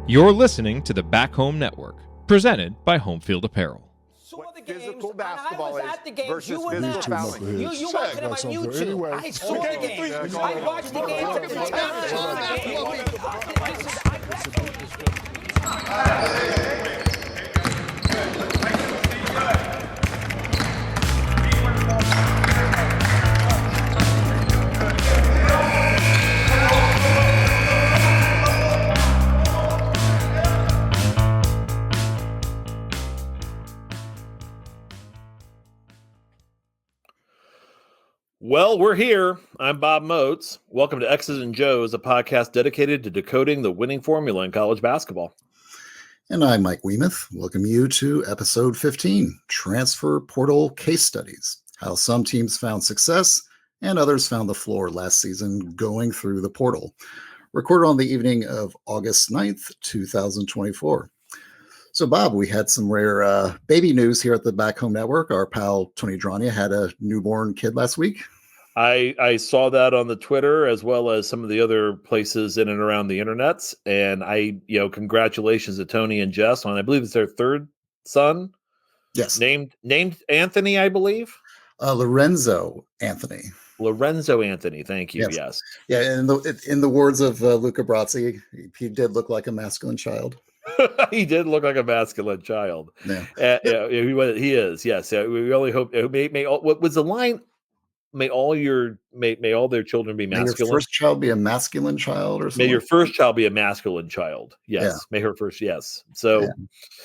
You're listening to the Back Home Network, presented by Home Field Apparel. What physical basketball I was at the games. versus You were physical not. fouling. You watched them on YouTube. Anyway. I saw the game. I watched the game. Well, we're here. I'm Bob Moats. Welcome to X's and Joe's, a podcast dedicated to decoding the winning formula in college basketball. And I'm Mike Weemuth. Welcome you to episode 15, Transfer Portal Case Studies, how some teams found success and others found the floor last season going through the portal. Recorded on the evening of August 9th, 2024. So, Bob, we had some rare baby news here at the Back Home Network. Our pal Tony Drania had a newborn kid last week. I saw that on the Twitter as well as some of the other places in and around the internets. And congratulations to Tony and Jess on, I believe it's their third son. Yes. Named Anthony, I believe. Lorenzo Anthony. Lorenzo Anthony. Thank you. Yes. Yeah. In the words of Luca Brazzi, he did look like a masculine child. He did look like a masculine child. Yeah. He is. Yes. We only hope. What was the line? May all their children be masculine. May your first child be a masculine child, or something. May your first child be a masculine child. Yes. Yeah. May her first. Yes. So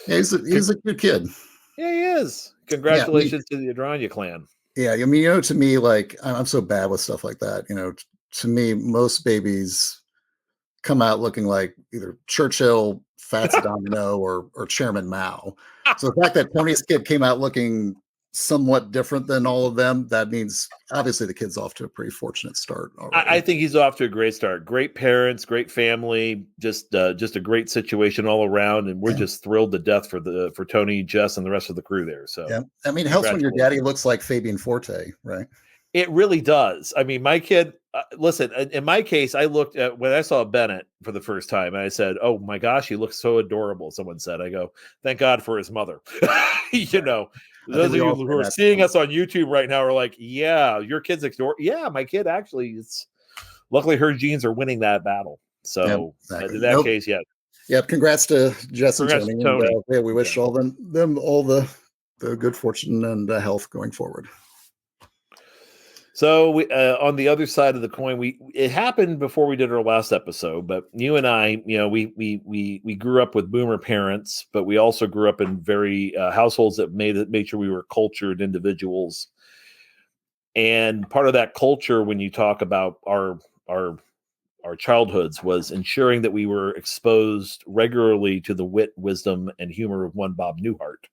he's a good kid. Yeah, he is. Congratulations to the Adranya clan. Yeah, I mean, to me, like, I'm so bad with stuff like that. To me, most babies come out looking like either Churchill, Fats Domino, or Chairman Mao. So the fact that Tony's kid came out looking somewhat different than all of them, that means obviously the kid's off to a pretty fortunate start already. I think he's off to a great start. Great parents, great family, just a great situation all around, and we're just thrilled to death for Tony, Jess, and the rest of the crew there. So yeah, I mean, it helps when your daddy looks like Fabian Forte, right? It really does. I mean, my kid. Listen, in my case, I looked at when I saw Bennett for the first time, and I said, "Oh my gosh, he looks so adorable." Someone said, "I go, thank God for his mother." Those of you who are seeing us on YouTube right now are like, "Yeah, your kid's adorable." Yeah, my kid actually. Luckily, her genes are winning that battle. So in that case, yeah. Yeah, congrats to Jess and Tony. And, we wish all them all the good fortune and health going forward. So we, on the other side of the coin, it happened before we did our last episode, but you and I, we grew up with boomer parents, but we also grew up in very households that made sure we were cultured individuals. And part of that culture, when you talk about our childhoods, was ensuring that we were exposed regularly to the wit, wisdom, and humor of one Bob Newhart.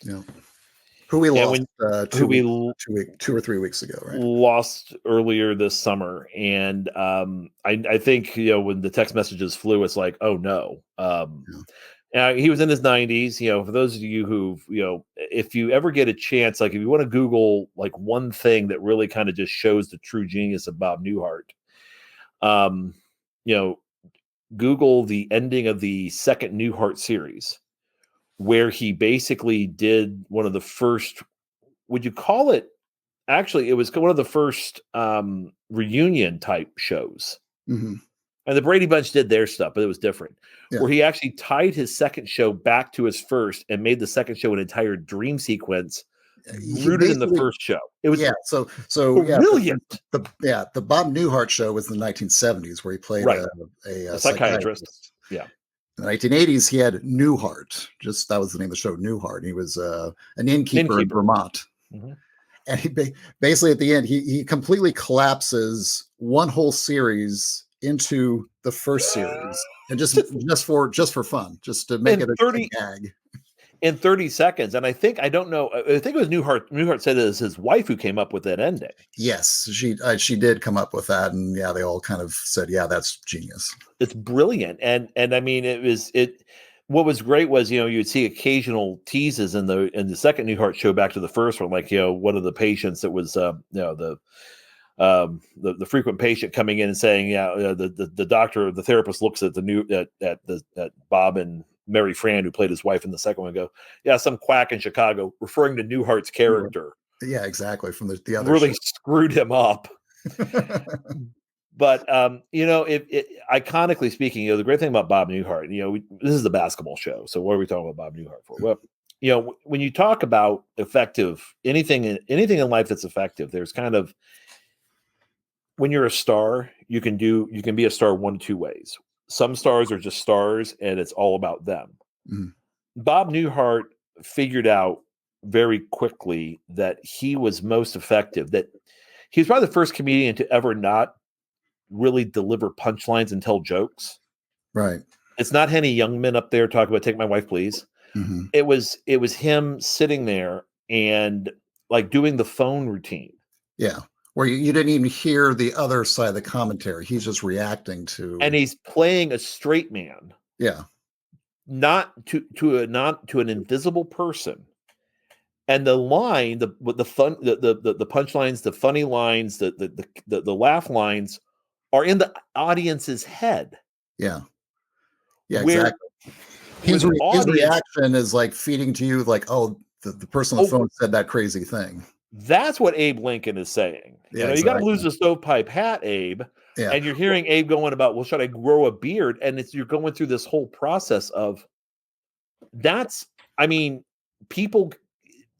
Yeah. Who we lost 2 or 3 weeks ago, right? Lost earlier this summer. And I think, when the text messages flew, it's like, oh no. He was in his 90s. For those of you who, if you ever get a chance, like if you want to Google like one thing that really kind of just shows the true genius of Bob Newhart, Google the ending of the second Newhart series, where he basically did one of the first, would you call it? Actually, it was one of the first reunion type shows. Mm-hmm. And the Brady Bunch did their stuff, but it was different. Yeah. Where he actually tied his second show back to his first and made the second show an entire dream sequence rooted in the first show. It was so brilliant. The Bob Newhart show was in the 1970s, where he played a psychiatrist. Yeah. In the 1980s, he had Newhart. That was the name of the show, Newhart. He was an innkeeper in Vermont. Mm-hmm. And he basically at the end, he completely collapses one whole series into the first series, and just for fun, just to make it a gag. In 30 seconds. And I think it was Newhart. Newhart said it was his wife who came up with that ending. Yes, she did come up with that. And they all kind of said, yeah, that's genius. It's brilliant. And I mean, what was great was, you'd see occasional teases in the second Newhart show back to the first one, like, one of the patients that was, the frequent patient coming in and saying, the doctor, the therapist looks at at Bob and Mary Fran, who played his wife in the second one, and go, yeah, some quack in Chicago, referring to Newhart's character. Yeah, exactly. From the other really show. screwed him up. But iconically speaking, the great thing about Bob Newhart, this is the basketball show. So what are we talking about Bob Newhart for? Well, when you talk about effective, anything in life that's effective, there's kind of, when you're a star, you can be a star one of two ways. Some stars are just stars and it's all about them. Mm. Bob Newhart figured out very quickly that he was most effective, that he was probably the first comedian to ever not really deliver punchlines and tell jokes. Right. It's not Henny Youngman up there talking about "Take My Wife, Please." Mm-hmm. It was him sitting there and like doing the phone routine. Yeah. Where you didn't even hear the other side of the commentary. He's just reacting to, and he's playing a straight man. Yeah. Not to an invisible person. And the line, the fun, the punchlines, the funny lines, the laugh lines are in the audience's head. Yeah. Yeah, Where, exactly. His reaction is like feeding to you, like, oh, the person on the phone said that crazy thing. That's what Abe Lincoln is saying. Yeah, you got to lose the stovepipe hat, Abe. Yeah. And you're hearing Abe going about, well, should I grow a beard? And you're going through this whole process of people.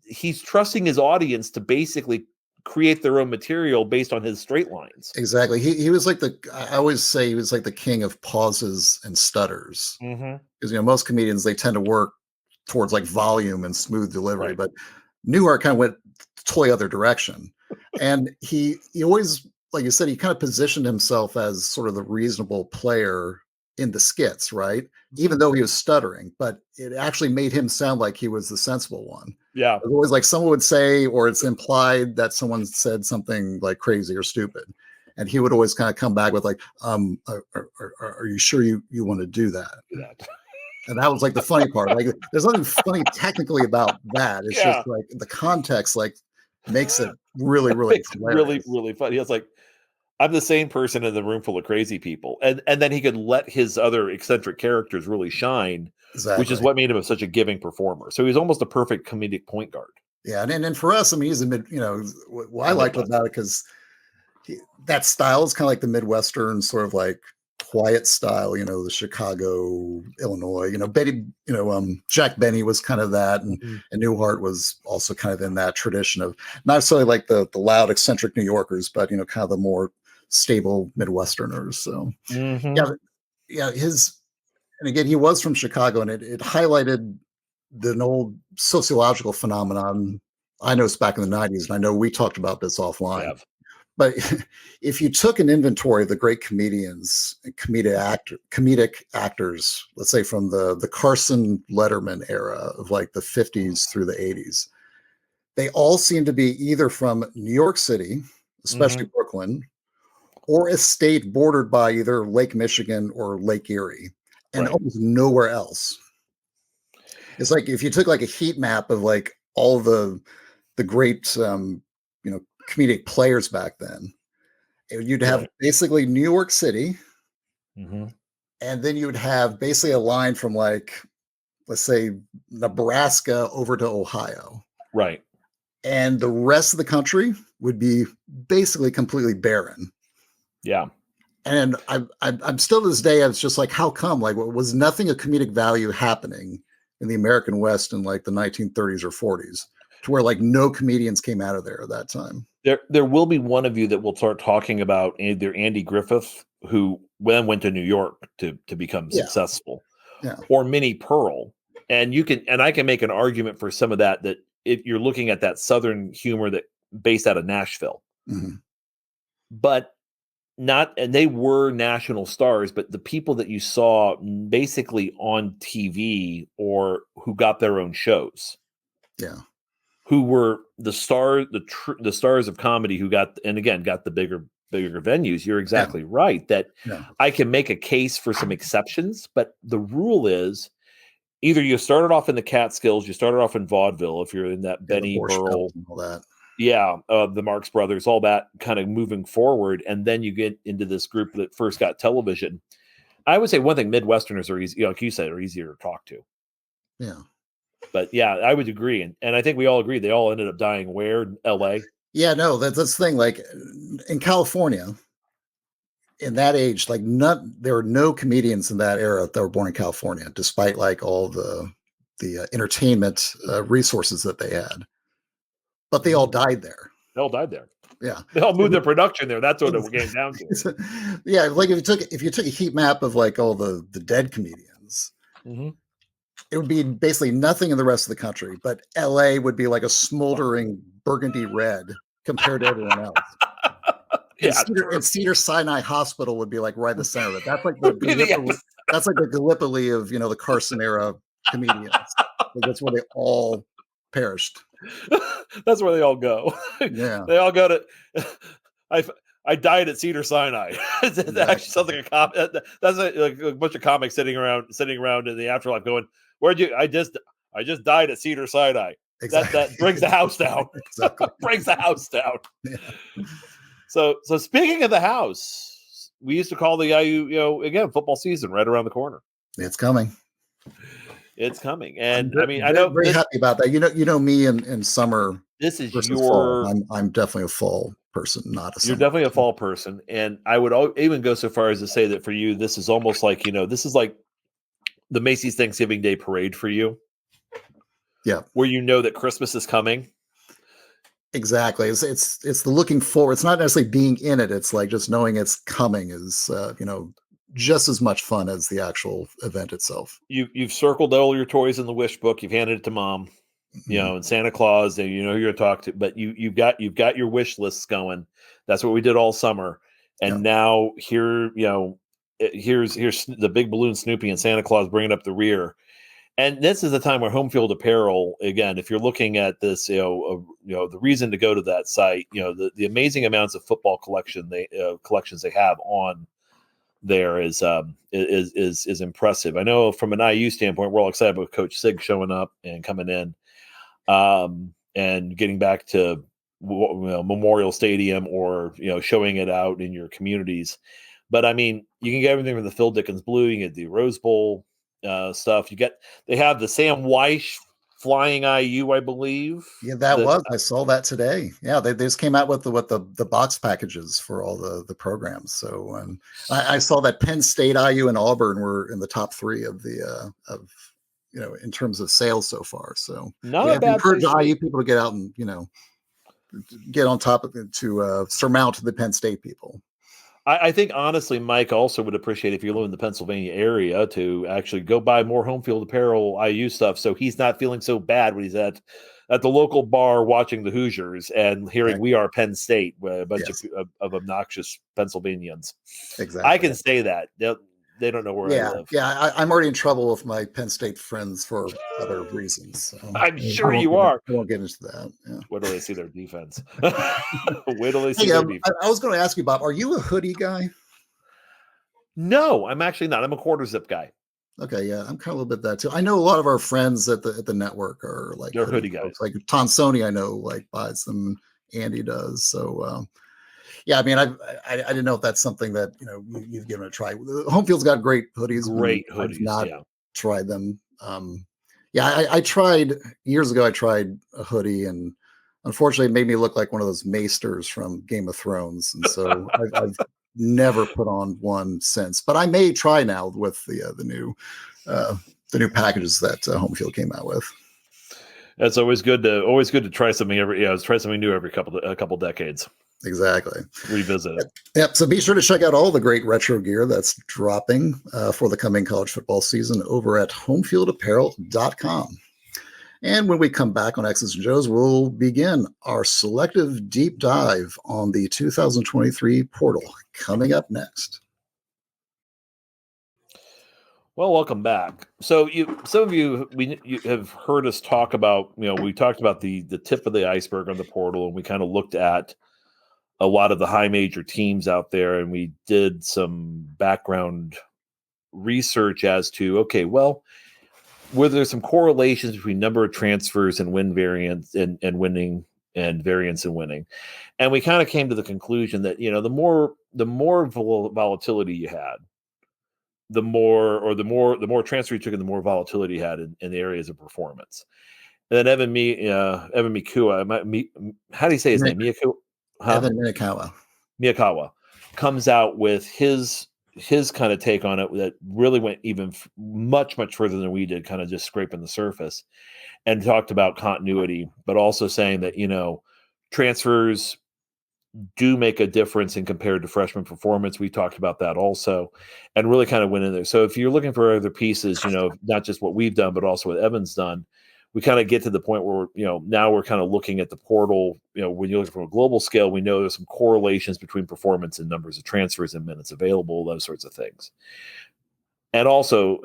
He's trusting his audience to basically create their own material based on his straight lines. Exactly. He was like I always say he was like the king of pauses and stutters. Because, most comedians, they tend to work towards like volume and smooth delivery, right. But Newhart kind of went the totally other direction. And he always, like you said, he kind of positioned himself as sort of the reasonable player in the skits, right? Even though he was stuttering, but it actually made him sound like he was the sensible one. Yeah. It was always like someone would say, or it's implied that someone said something like crazy or stupid. And he would always kind of come back with like, are you sure you want to do that? And that was like the funny part. Like, there's nothing funny technically about that. It's just like the context, like, makes it really, really, really, really funny. It's like, I'm the same person in the room full of crazy people. And then he could let his other eccentric characters really shine, which is what made him such a giving performer. So he's almost a perfect comedic point guard. Yeah. And for us, I mean, he's what I liked about it, because that style is kind of like the Midwestern sort of like quiet style, the Chicago, Illinois, Jack Benny was kind of that. And Newhart was also kind of in that tradition of not necessarily like the loud eccentric New Yorkers, but, kind of the more stable Midwesterners. So and again, he was from Chicago, and it highlighted an old sociological phenomenon I noticed back in the 90s. And I know we talked about this offline. But if you took an inventory of the great comedians and comedic actors, let's say from the Carson Letterman era of like the 50s through the 80s, they all seem to be either from New York City, especially Brooklyn, or a state bordered by either Lake Michigan or Lake Erie, and almost nowhere else. It's like if you took like a heat map of like all the great comedic players back then, you'd have basically New York City, and then you would have basically a line from like, let's say, Nebraska over to Ohio. Right. And the rest of the country would be basically completely barren. Yeah. And I'm still to this day, I was just like, how come? Like, was nothing of comedic value happening in the American West in like the 1930s or 40s, to where like no comedians came out of there at that time? There will be one of you that will start talking about either Andy Griffith, who then went to New York to become successful, or Minnie Pearl. And I can make an argument for some of that if you're looking at that Southern humor that based out of Nashville, but and they were national stars, but the people that you saw basically on TV or who got their own shows, who were the stars of comedy, who got the bigger venues. You're exactly right that I can make a case for some exceptions, but the rule is either you started off in the Catskills, you started off in vaudeville if you're in that Benny Burl, and all that. the Marx Brothers, all that kind of moving forward. And then you get into this group that first got television. I would say one thing, Midwesterners are easy, like you said, are easier to talk to. Yeah. But yeah, I would agree. And I think we all agree they all ended up dying where? In LA? Yeah, no, that's the thing. Like in California, in that age, like there were no comedians in that era that were born in California, despite like all the entertainment resources that they had. But they all died there. They all died there. Yeah, they all moved their production there. That's what we're getting down to. Yeah, like if you took a heat map of like all the dead comedians, it would be basically nothing in the rest of the country. But LA would be like a smoldering burgundy red compared to everyone else. And Cedar Sinai Hospital would be like right in the center of it. That's like that's like the Gallipoli of the Carson era comedians. Like that's where they all perished. That's where they all go. Yeah, they all go to. I died at Cedar Sinai. That actually sounds like a comic. That's like a bunch of comics sitting around in the afterlife, going, "Where'd you? I just died at Cedar Sinai." Exactly. That brings the house down. Exactly. Brings the house down. Yeah. So speaking of the house, we used to call the IU, again, football season right around the corner. It's coming. It's coming, and I know very happy about that. You know me in summer. This is your. Fall. I'm definitely a fall person, not a. Summer. You're definitely a fall person, and I would even go so far as to say that for you, this is almost like this is like the Macy's Thanksgiving Day Parade for you. Yeah, where you know that Christmas is coming. Exactly. It's the looking forward. It's not necessarily being in it. It's like just knowing it's coming is just as much fun as the actual event itself. You've circled all your toys in the wish book. You've handed it to mom, and Santa Claus, and who you're going to talk to. But you've got your wish lists going. That's what we did all summer. And now here's the big balloon Snoopy and Santa Claus bringing up the rear. And this is the time where Home Field Apparel, again, if you're looking at this, the reason to go to that site, the amazing amounts of football collections they have on there is impressive. I know from an IU standpoint, we're all excited about Coach Sig showing up and coming in, and getting back to Memorial Stadium or showing it out in your communities. But I mean, you can get everything from the Phil Dickens Blue, you can get the Rose Bowl stuff. They have the Sam Weish flying IU, I believe. Yeah, I saw that today. Yeah, they just came out with the box packages for all the programs. So I saw that Penn State, IU, and Auburn were in the top 3 of the in terms of sales so far. So not a bad encourage IU people to get out and get on top of it to surmount the Penn State people. I think honestly, Mike also would appreciate if you live in the Pennsylvania area to actually go buy more Home Field Apparel IU stuff, so he's not feeling so bad when he's at the local bar watching the Hoosiers and hearing we are Penn State, a bunch of obnoxious Pennsylvanians. Exactly, I can say that they don't know where I live. Yeah, I'm already in trouble with my Penn State friends for other reasons. So I'm sure you are. I won't get into that. Yeah. Wait till they see their defense. Wait till they see their defense. I was going to ask you, Bob, are you a hoodie guy? No, I'm actually not. I'm a quarter zip guy. Okay, yeah, I'm kind of a little bit that too. I know a lot of our friends at the network are like they're hoodie guys. Like Tom Sony, I know buys them. Andy does. So yeah, I mean, I didn't know if that's something that you've given a try. Home Field's got great hoodies. Great hoodies. I've not tried them. I tried years ago. I tried a hoodie, and unfortunately, it made me look like one of those maesters from Game of Thrones. And so I've never put on one since. But I may try now with the new packages that Home Field came out with. It's always good to try something try something new every couple decades. Exactly. Revisit it. Yep. So be sure to check out all the great retro gear that's dropping for the coming college football season over at homefieldapparel.com. And when we come back on X's and Joe's, we'll begin our selective deep dive on the 2023 portal coming up next. Well, welcome back. So some of you have heard us talk about, we talked about the tip of the iceberg on the portal, and we kind of looked at a lot of the high major teams out there, and we did some background research as to, okay, well, were there some correlations between number of transfers and win variance and winning and variance in winning. And we kind of came to the conclusion that, the more volatility you had, the more transfer you took and the more volatility you had in the areas of performance. And then Evan Miyakawa, how do you say his name? Miyakawa? Evan Miyakawa comes out with his kind of take on it that really went even much further than we did, kind of just scraping the surface, and talked about continuity, but also saying that transfers do make a difference in compared to freshman performance. We talked about that also, and really kind of went in there. So if you're looking for other pieces, not just what we've done, but also what Evan's done, we kind of get to the point where, now we're kind of looking at the portal. When you're looking from a global scale, we know there's some correlations between performance and numbers of transfers and minutes available, those sorts of things. And also,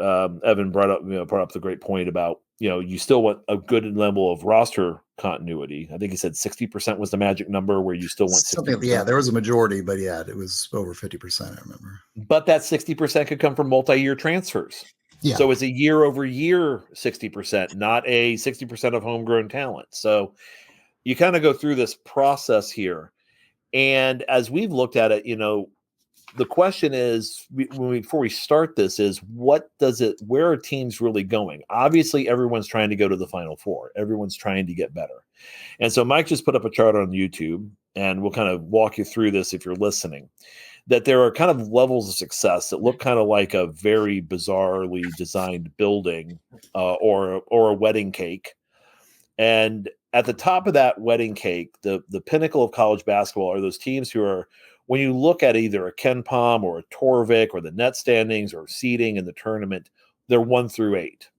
Evan brought up the great point about, you still want a good level of roster continuity. I think he said 60% was the magic number, where you still want 60%. Yeah, there was a majority, but yeah, it was over 50%, I remember. But that 60% could come from multi-year transfers. Yeah. So it's a year-over-year 60%, not a 60% of homegrown talent. So you kind of go through this process here. And as we've looked at it, the question is, before we start this, is where are teams really going? Obviously, everyone's trying to go to the Final Four. Everyone's trying to get better. And so Mike just put up a chart on YouTube, and we'll kind of walk you through this if you're listening, that there are kind of levels of success that look kind of like a very bizarrely designed building or a wedding cake. And at the top of that wedding cake, the pinnacle of college basketball are those teams who are, when you look at either a Ken Pom or a Torvik or the net standings or seeding in the tournament, they're 1 through 8.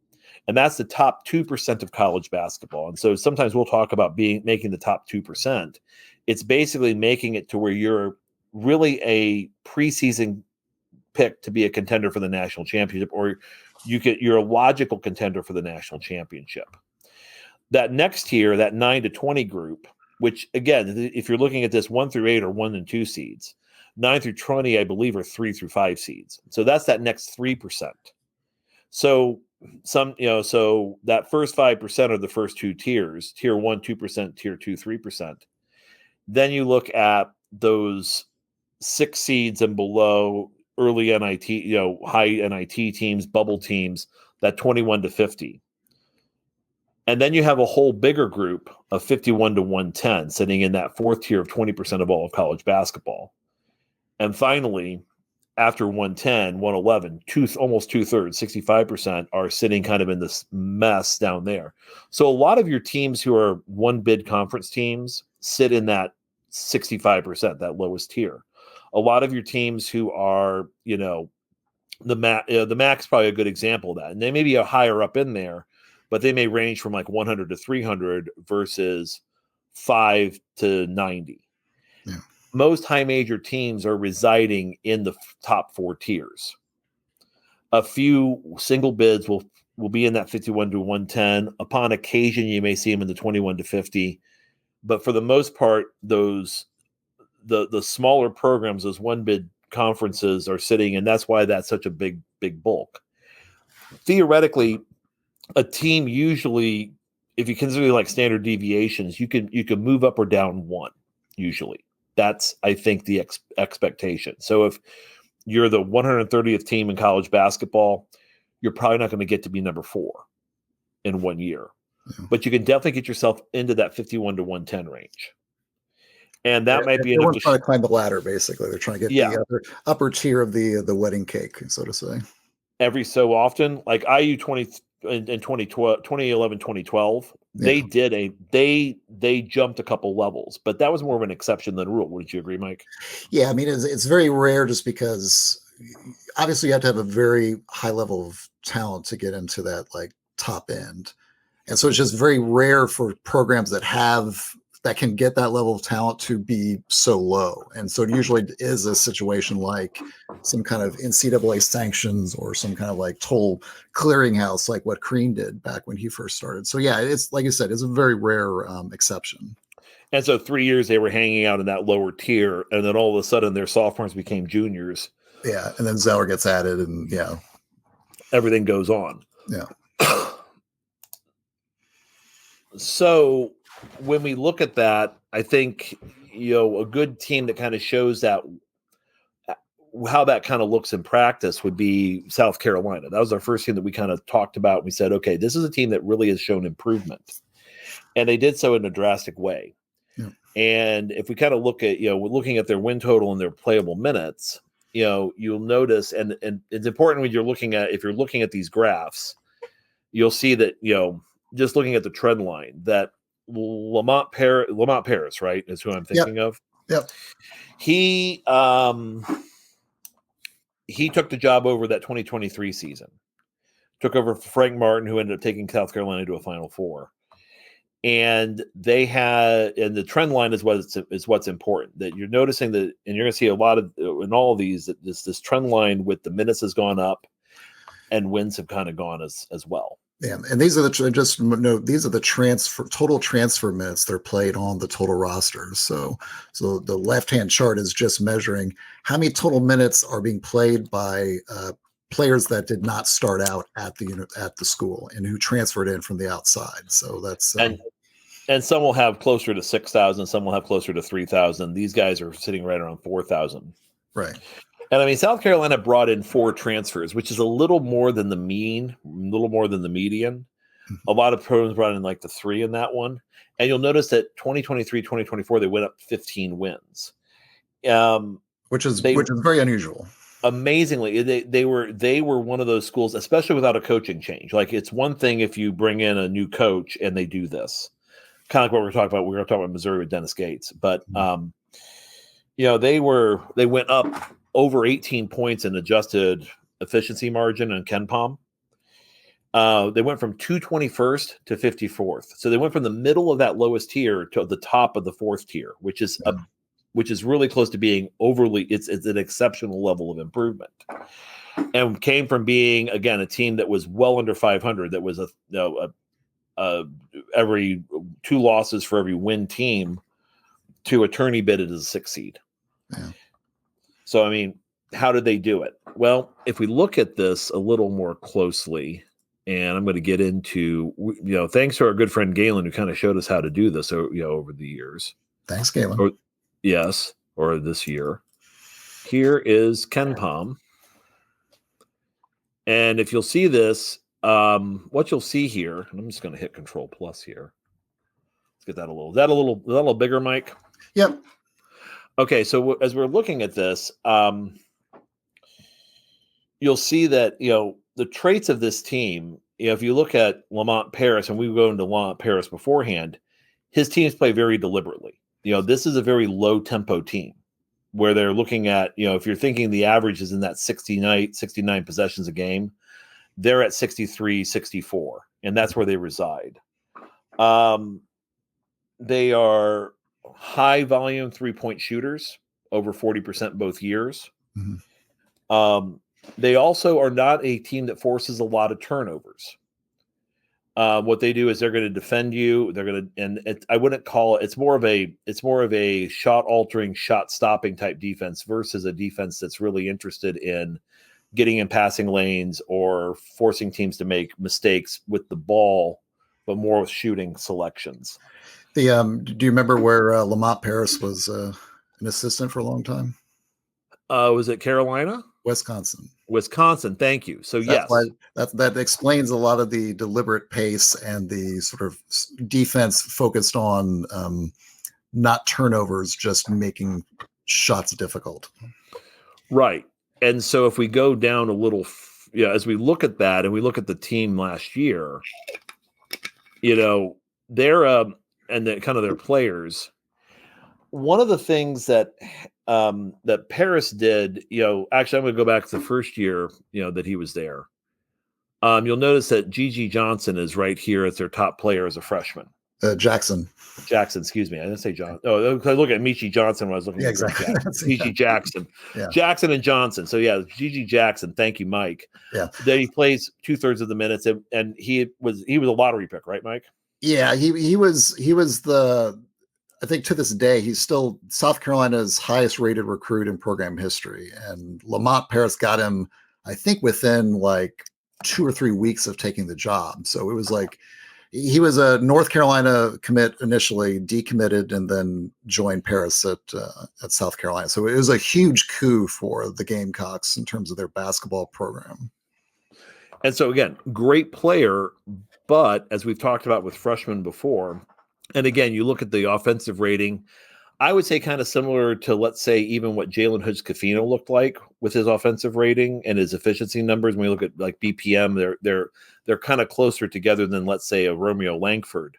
And that's the top 2% of college basketball. And so sometimes we'll talk about making the top 2%. It's basically making it to where you're really a preseason pick to be a contender for the national championship, or you're a logical contender for the national championship. That next tier, that 9 to 20 group, which again, if you're looking at this 1 through 8 are 1 and 2 seeds, 9 through 20, I believe, are 3 through 5 seeds. So that's that next 3%. So so that first 5% are the first 2 tiers, tier 1, 2%, tier 2, 3%. Then you look at those 6 seeds and below, early NIT, high NIT teams, bubble teams, that 21 to 50. And then you have a whole bigger group of 51 to 110 sitting in that 4th tier of 20% of all of college basketball. And finally, after 110, 111, almost 2/3, 65% are sitting kind of in this mess down there. So a lot of your teams who are one bid conference teams sit in that 65%, that lowest tier. A lot of your teams who are, the MAC's probably a good example of that. And they may be a higher up in there, but they may range from like 100 to 300 versus 5 to 90. Yeah. Most high major teams are residing in the top 4 tiers. A few single bids will be in that 51 to 110. Upon occasion, you may see them in the 21 to 50. But for the most part, those the smaller programs, those one bid conferences are sitting, and that's why that's such a big bulk. Theoretically, a team usually, if you consider like standard deviations, you can move up or down 1 usually. That's, I think, the expectation. So if you're the 130th team in college basketball, you're probably not going to get to be number 4 in 1 year. Yeah. But you can definitely get yourself into that 51 to 110 range. And that might be enough to trying to climb the ladder, basically. They're trying to get the upper tier of the wedding cake, so to say. Every so often, like IU 2011, 2012, they jumped a couple levels, but that was more of an exception than a rule. Wouldn't you agree, Mike? Yeah, I mean, it's very rare, just because obviously you have to have a very high level of talent to get into that like top end. And so it's just very rare for programs that can get that level of talent to be so low. And so it usually is a situation like some kind of NCAA sanctions or some kind of like toll clearinghouse, like what Crean did back when he first started. So yeah, it's like you said, it's a very rare exception. And so 3 years they were hanging out in that lower tier, and then all of a sudden their sophomores became juniors. Yeah, and then Zeller gets added, and everything goes on. Yeah. So when we look at that, I think, a good team that kind of shows that how that kind of looks in practice would be South Carolina. That was our first team that we kind of talked about. We said, okay, this is a team that really has shown improvement, and they did so in a drastic way. Yeah. And if we kind of look at, we're looking at their win total and their playable minutes, you'll notice, and it's important when if you're looking at these graphs, you'll see that, just looking at the trend line, that Lamont Paris, right, is who I'm thinking of. Yep. He took the job over that 2023 season. Took over for Frank Martin, who ended up taking South Carolina to a Final Four. And the trend line is what's important. That you're noticing that, and you're going to see a lot of in all of these that this trend line with the minutes has gone up, and wins have kind of gone as well. Yeah, and these are the total transfer minutes that are played on the total rosters. So the left-hand chart is just measuring how many total minutes are being played by players that did not start out at the school and who transferred in from the outside. So that's and some will have closer to 6,000, some will have closer to 3,000. These guys are sitting right around 4,000. Right. And I mean, South Carolina brought in 4 transfers, which is a little more than the median. Mm-hmm. A lot of programs brought in like the 3 in that one. And you'll notice that 2023, 2024, they went up 15 wins. Which is very unusual. Amazingly, they were one of those schools, especially without a coaching change. Like, it's one thing if you bring in a new coach and they do this, kind of like what we're talking about. We're going to talk about Missouri with Dennis Gates, but they went up over 18 points in adjusted efficiency margin and KenPom. They went from 221st to 54th. So they went from the middle of that lowest tier to the top of the 4th tier, which is really close to being it's an exceptional level of improvement. And came from being, again, a team that was well under 500, that was every 2 losses for every win team, to a tourney bid as a 6th seed. Yeah. So, I mean, how did they do it? Well, if we look at this a little more closely, and I'm going to get into, thanks to our good friend Galen, who kind of showed us how to do this, over the years. Thanks, Galen. Or this year. Here is KenPom. And if you'll see this, what you'll see here, and I'm just going to hit Control Plus here. Let's get that a little bigger, Mike? Yep. Okay, so as we're looking at this, you'll see that, the traits of this team, if you look at Lamont Paris, and we go into Lamont Paris beforehand, his teams play very deliberately. This is a very low tempo team where they're looking at, if you're thinking the average is in that 69 possessions a game, they're at 63, 64, and that's where they reside. They are high volume 3-point shooters, over 40% both years. Mm-hmm. They also are not a team that forces a lot of turnovers. What they do is they're going to defend you. They're going to, I wouldn't call it. It's more of a shot altering, shot stopping type defense versus a defense that's really interested in getting in passing lanes or forcing teams to make mistakes with the ball, but more with shooting selections. Do you remember where Lamont Paris was an assistant for a long time? Was it Carolina? Wisconsin. Thank you. So that explains a lot of the deliberate pace and the sort of defense focused on not turnovers, just making shots difficult. Right. And so if we go down a little, as we look at that and we look at the team last year, they're and kind of their players. One of the things that Paris did, actually, I'm going to go back to the first year, that he was there. You'll notice that Gigi Johnson is right here as their top player as a freshman. Jackson, excuse me. I didn't say John. Oh, I look at Michi Johnson when I was looking at exactly. Gigi Jackson. Yeah. Jackson and Johnson. So, Gigi Jackson. Thank you, Mike. Yeah. Then he plays 2/3 of the minutes, and he was a lottery pick, right, Mike? Yeah, he was I think to this day, he's still South Carolina's highest rated recruit in program history. And Lamont Paris got him, I think, within like 2 or 3 weeks of taking the job. So it was like, He was a North Carolina commit initially, decommitted, and then joined Paris at South Carolina. So it was a huge coup for the Gamecocks in terms of their basketball program. And so again, great player, but as we've talked about with freshmen before, and again, you look at the offensive rating, I would say kind of similar to, let's say, even what Jalen Hood-Schifino looked like with his offensive rating and his efficiency numbers. When we look at like BPM, they're kind of closer together than, let's say, a Romeo Langford.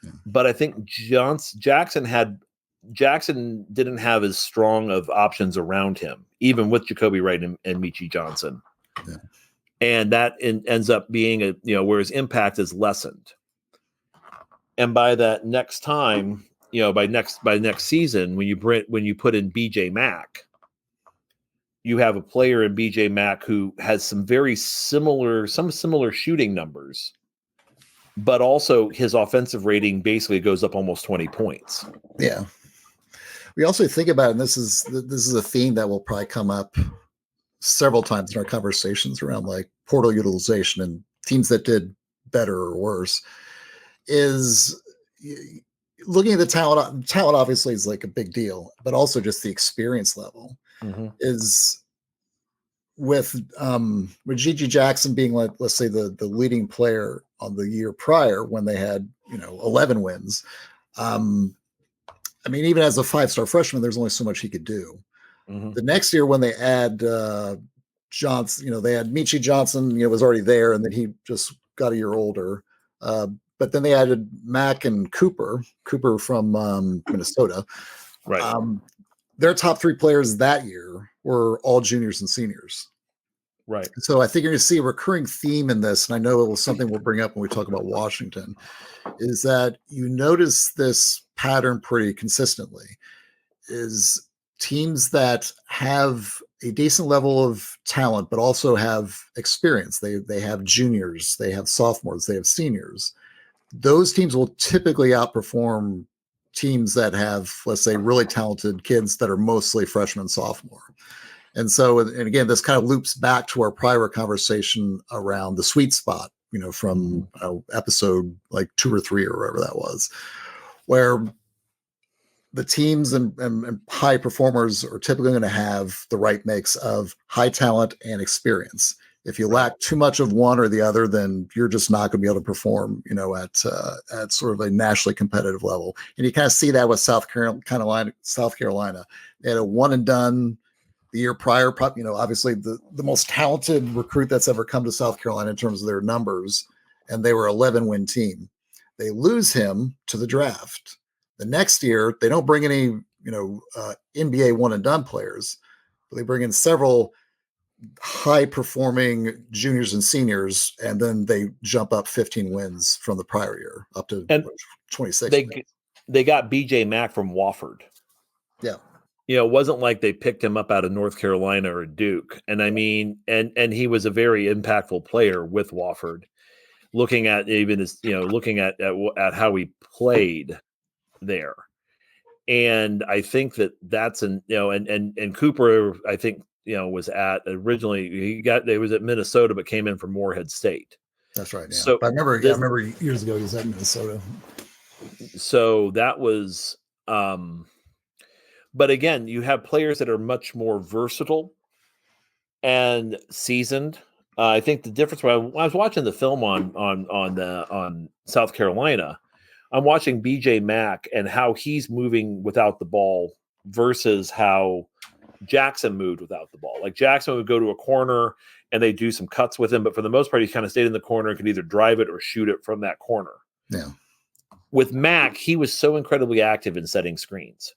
Yeah. But I think Jackson didn't have as strong of options around him, even with Jacoby Wright and Michi Johnson. Yeah. And that ends up being where his impact is lessened. And by that next time, by next season, when you put in BJ Mack, you have a player in BJ Mack who has some similar shooting numbers, but also his offensive rating basically goes up almost 20 points. Yeah. We also think about, and this is a theme that will probably come up several times in our conversations around like portal utilization and teams that did better or worse, is looking at the talent. Talent obviously is like a big deal, but also just the experience level is with Gigi Jackson being like, let's say the leading player on the year prior when they had 11 wins. I mean, even as a 5-star freshman, there's only so much he could do. The next year when they add Johnson, they had Michi Johnson, was already there, and then he just got a year older. But then they added Mack and Cooper from Minnesota. Right. Their top 3 players that year were all juniors and seniors. Right. So I think you're going to see a recurring theme in this, and I know it was something we'll bring up when we talk about Washington, is that you notice this pattern pretty consistently, is teams that have a decent level of talent, but also have experience. They have juniors, they have sophomores, they have seniors. Those teams will typically outperform teams that have, let's say, really talented kids that are mostly freshman, sophomore. And so, and again, this kind of loops back to our prior conversation around the sweet spot, from episode like 2 or 3 or wherever that was, where the teams and high performers are typically going to have the right mix of high talent and experience. If you lack too much of one or the other, then you're just not going to be able to perform, at sort of a nationally competitive level. And you kind of see that with South Carolina. They had a one and done the year prior. Obviously the most talented recruit that's ever come to South Carolina in terms of their numbers, and they were 11-win team. They lose him to the draft. The next year, they don't bring any, NBA one and done players, but they bring in several high performing juniors and seniors, and then they jump up 15 wins from the prior year up to 26. They got BJ Mack from Wofford. Yeah. It wasn't like they picked him up out of North Carolina or Duke. And I mean, and he was a very impactful player with Wofford. Looking at even as, looking at how he played there. And I think that's and Cooper, I think, was at originally he was at Minnesota, but came in from Morehead State. That's right. Yeah. So I remember years ago he was at Minnesota. So that was, but again, you have players that are much more versatile and seasoned. I think the difference when I was watching the film on South Carolina, I'm watching BJ Mack and how he's moving without the ball versus how Jackson moved without the ball. Like Jackson would go to a corner and they do some cuts with him, but for the most part, he kind of stayed in the corner and could either drive it or shoot it from that corner. Yeah. With Mack, he was so incredibly active in setting screens,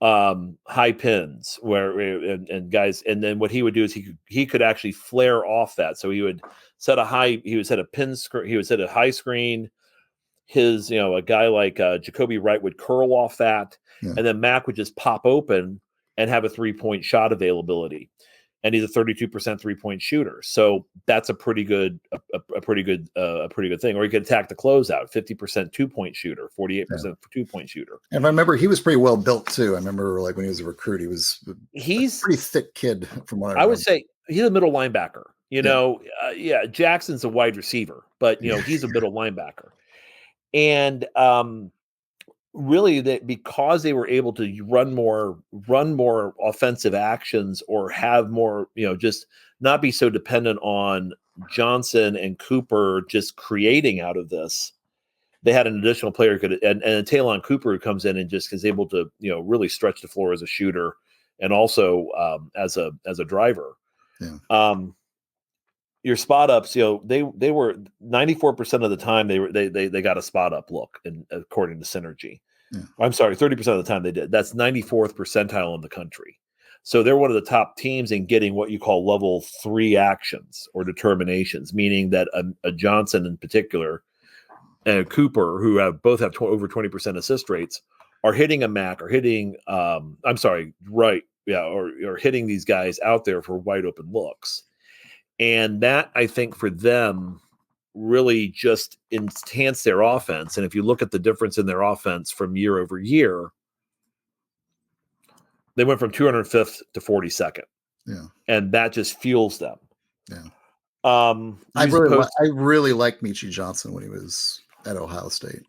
high pins and guys. And then what he would do is he could actually flare off that. So he would set a pin screen. He would set a high screen. A guy like Jacoby Wright would curl off that, and then Mack would just pop open and have a 3-point shot availability. And he's a 32% 3-point shooter. So that's a pretty good thing. Or he could attack the closeout, 50% 2-point shooter, 48% 2-point shooter. And I remember he was pretty well built too. I remember like when he was a recruit, he's a pretty thick kid from what I would say he's a middle linebacker. Jackson's a wide receiver, but he's a middle linebacker. And really, that because they were able to run more offensive actions, or have more, just not be so dependent on Johnson and Cooper just creating out of this. They had an additional player and Talon Cooper, who comes in and just is able to, really stretch the floor as a shooter and also as a driver. Yeah. Your spot ups, they were 94% of the time they got a spot up look, and according to Synergy. Yeah. I'm sorry, 30% of the time they did. That's 94th percentile in the country. So they're one of the top teams in getting what you call level 3 actions or determinations, meaning that a Johnson in particular and Cooper, who both have over 20% assist rates, are hitting a MAC or hitting, or hitting these guys out there for wide open looks. And that, I think, for them, really just enhanced their offense. And if you look at the difference in their offense from year over year, they went from 205th to 42nd. Yeah. And that just fuels them. Yeah. I really liked Michi Johnson when he was at Ohio State.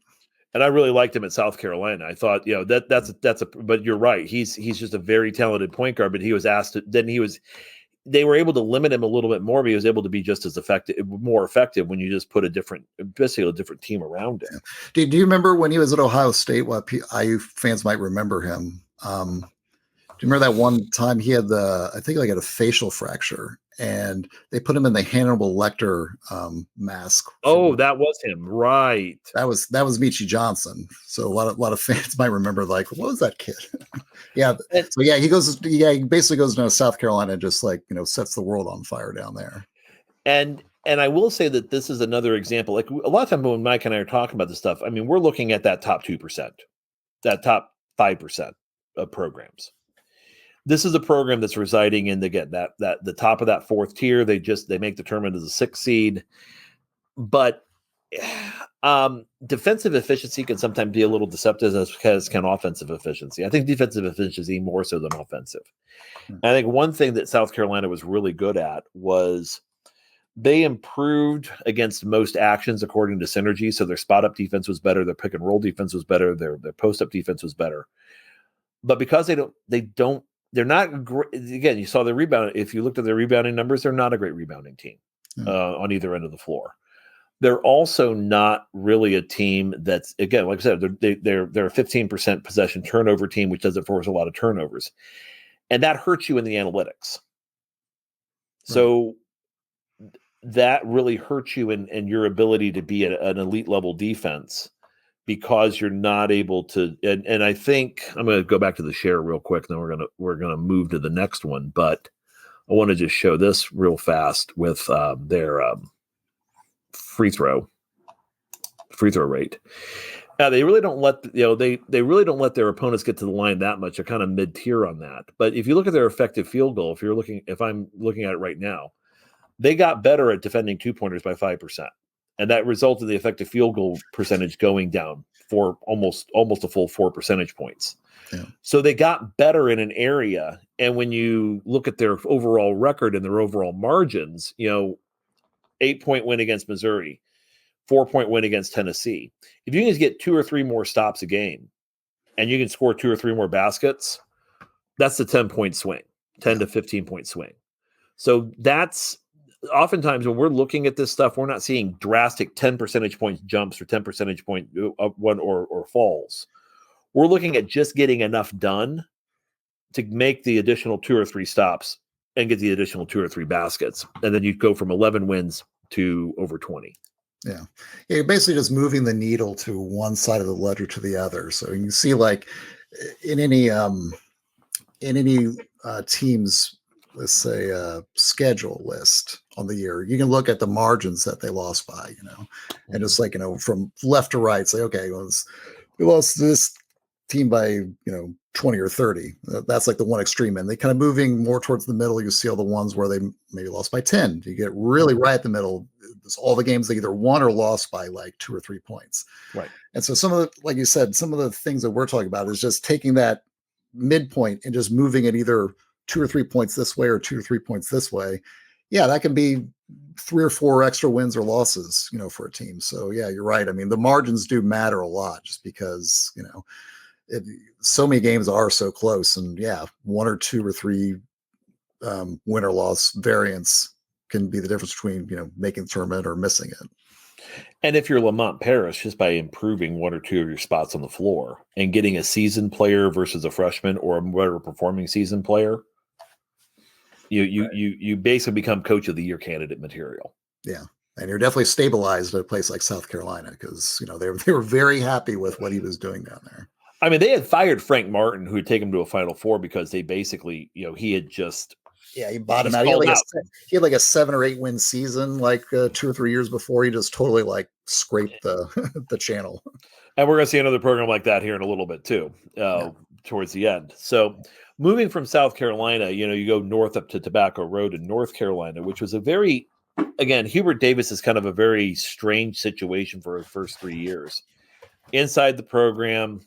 And I really liked him at South Carolina. I thought, but you're right. He's just a very talented point guard, but he was asked they were able to limit him a little bit more, but he was able to be just as more effective when you just put basically a different team around him. Do you remember when he was at Ohio State? What IU fans might remember him. Do you remember that one time he had I think like had a facial fracture, and they put him in the Hannibal Lecter mask? Oh, that was him, right? That was Michi Johnson. So a lot of fans might remember, like, what was that kid? Yeah. So yeah, he basically goes to South Carolina and just sets the world on fire down there. And I will say that this is another example. Like a lot of times when Mike and I are talking about this stuff, I mean, we're looking at that top 2%, that top 5% of programs. This is a program that's residing in that the top of that 4th tier. They make the tournament as a 6th seed, but defensive efficiency can sometimes be a little deceptive, as can offensive efficiency. I think defensive efficiency more so than offensive. And I think one thing that South Carolina was really good at was they improved against most actions according to Synergy. So their spot up defense was better, their pick and roll defense was better, their post up defense was better. But because they're not great. Again, you saw the rebound. If you looked at their rebounding numbers, they're not a great rebounding team on either end of the floor. They're also not really a team that's, again, like I said, they're a 15% possession turnover team, which doesn't force a lot of turnovers, and that hurts you in the analytics. So that really hurts you in your ability to be an elite level defense, because you're not able to. And I think I'm going to go back to the share real quick, and then we're gonna move to the next one. But I want to just show this real fast with their free throw rate. Now they really don't let they really don't let their opponents get to the line that much. They're kind of mid tier on that. But if you look at their effective field goal, if I'm looking at it right now, they got better at defending 2-pointers by 5%. And that resulted in the effective field goal percentage going down for almost a full 4 percentage points. Yeah. So they got better in an area. And when you look at their overall record and their overall margins, 8-point win against Missouri, 4-point win against Tennessee. If you can just get 2 or 3 more stops a game and you can score 2 or 3 more baskets, that's the 10-point swing, 10 to 15-point swing. So that's, oftentimes when we're looking at this stuff, we're not seeing drastic 10 percentage point jumps or 10 percentage point one or falls. We're looking at just getting enough done to make the additional 2 or 3 stops and get the additional 2 or 3 baskets. And then you go from 11 wins to over 20. Yeah. You're basically just moving the needle to one side of the ledger to the other. So you can see, like, in any team's, let's say, schedule list on the year, you can look at the margins that they lost by, and just from left to right, say, okay, we lost this team by 20 or 30. That's like the one extreme, and they kind of moving more towards the middle. You see all the ones where they maybe lost by 10. You get really right at the middle. It's all the games they either won or lost by like 2 or 3 points. Right. And so some of the, like you said, some of the things that we're talking about is just taking that midpoint and just moving it either 2 or 3 points this way or 2 or 3 points this way. Yeah, that can be 3 or 4 extra wins or losses, for a team. So yeah, you're right. I mean, the margins do matter a lot just because, so many games are so close, and yeah, 1 or 2 or 3 win or loss variance can be the difference between, making the tournament or missing it. And if you're Lamont Paris, just by improving 1 or 2 of your spots on the floor and getting a seasoned player versus a freshman or a better performing seasoned player, you basically become coach of the year candidate material. Yeah. And you're definitely stabilized at a place like South Carolina because, they were very happy with what he was doing down there. I mean, they had fired Frank Martin, who had taken him to a Final Four because they basically, he had just. Yeah, he bottomed out. He had like a 7 or 8 win season, like 2 or 3 years before. He just totally like scraped the channel. And we're going to see another program like that here in a little bit too, towards the end. So moving from South Carolina, you go north up to Tobacco Road in North Carolina, which was again, Hubert Davis is kind of a very strange situation for his first 3 years inside the program.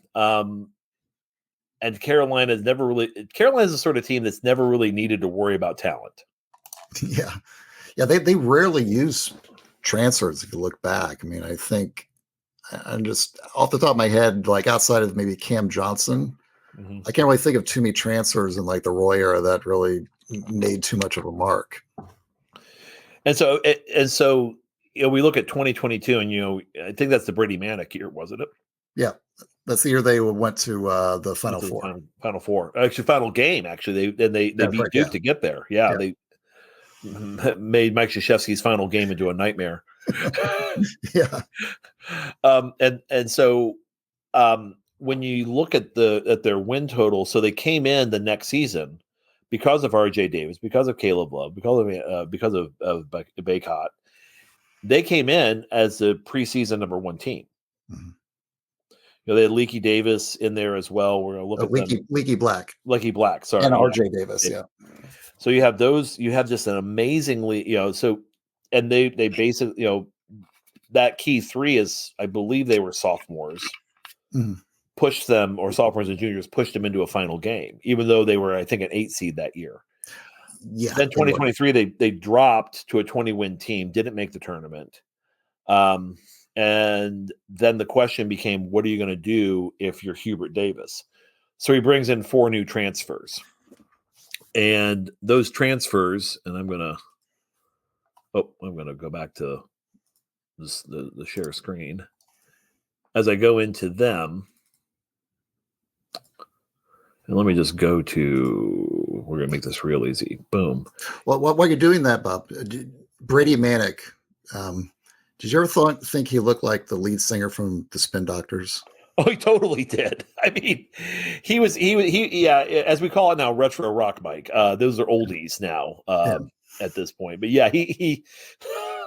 And Carolina's the sort of team that's never really needed to worry about talent. Yeah. Yeah. They rarely use transfers. If you look back, I mean, I think I'm just off the top of my head, like outside of maybe Cam Johnson, I can't really think of too many transfers in like the Roy era that really made too much of a mark. And so we look at 2022 and, I think that's the Brady Manick year, wasn't it? Yeah. That's the year they went to the Final Four. Final Four. Actually, final game, actually. They beat Duke to get there. Yeah, they made Mike Krzyzewski's final game into a nightmare. Yeah. So when you look at their win total, so they came in the next season because of RJ Davis, because of Caleb Love, because of Baycott. They came in as the preseason number 1 team. Mm-hmm. They had Leaky Davis in there as well. We're going to look at Leaky Black. Leaky Black, sorry. And RJ Davis, yeah. So you have those, you have just an amazingly, and they basically, that key 3 is, I believe they were sophomores, pushed them, or sophomores and juniors, pushed them into a final game, even though they were, I think, an 8 seed that year. Yeah. Then 2023, they dropped to a 20-win team, didn't make the tournament. And then the question became, what are you going to do if you're Hubert Davis? So he brings in 4 new transfers. And those transfers, and I'm going to go back to the share screen. As I go into them, and let me just go to, we're going to make this real easy. Boom. Well, while you're doing that, Bob, Brady Manick, did you ever think he looked like the lead singer from the Spin Doctors? Oh, he totally did. I mean, he as we call it now, retro rock, Mike. Those are oldies now at this point. But yeah, he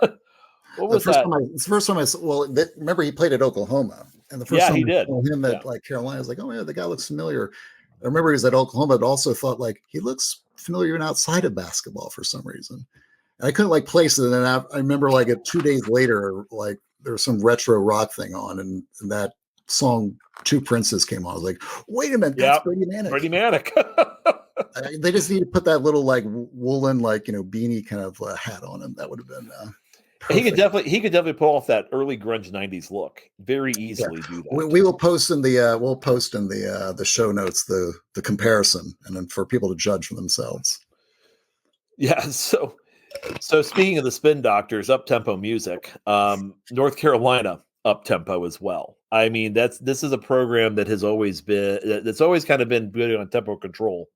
what was that? The first time I saw, remember he played at Oklahoma, and the first time he did. I saw him at like Carolina, I was like, oh yeah, the guy looks familiar. I remember he was at Oklahoma, but also thought like he looks familiar and outside of basketball for some reason. I couldn't like place it, and then I remember like 2 days later, like there was some retro rock thing on, and that song "Two Princes" came on. I was like, "Wait a minute, that's Brady Manick." Brady Manick. They just need to put that little like woolen beanie kind of hat on him. That would have been. He could definitely pull off that early grunge '90s look. Very easily do that. We will post in the show notes the comparison, and then for people to judge for themselves. Yeah. So speaking of the Spin Doctors, up-tempo music, North Carolina up-tempo as well. I mean, this is a program that's always kind of been good on tempo control.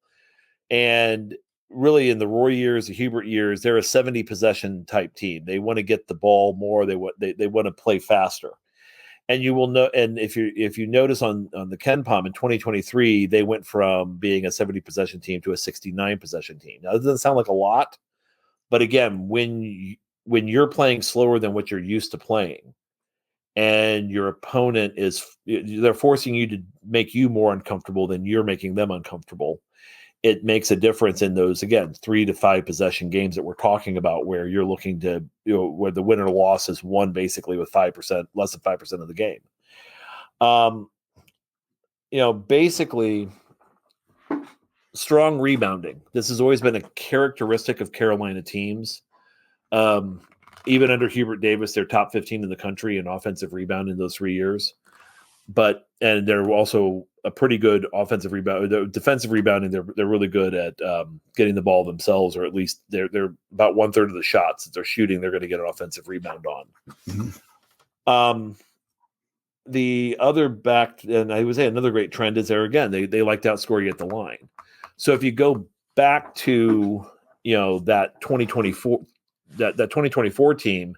And really in the Roy years, the Hubert years, they're a 70 possession type team. They want to get the ball more. They want to play faster. And you will know, and if you notice on the KenPom in 2023, they went from being a 70 possession team to a 69 possession team. Now, that doesn't sound like a lot. But again, when you're playing slower than what you're used to playing, and your opponent they're forcing you to make you more uncomfortable than you're making them uncomfortable, it makes a difference in those, again, 3 to 5 possession games that we're talking about, where you're looking to, where the win or loss is won basically with 5%, less than 5% of the game. Basically, strong rebounding. This has always been a characteristic of Carolina teams. Even under Hubert Davis, they're top 15 in the country in offensive rebound in those 3 years. And they're also a pretty good offensive rebound. Defensive rebounding, they're really good at getting the ball themselves, or at least they're about 1/3 of the shots that they're shooting, they're going to get an offensive rebound on. Mhm. The other and I would say another great trend is there again, they like to outscore you at the line. So if you go back to that 2024 team,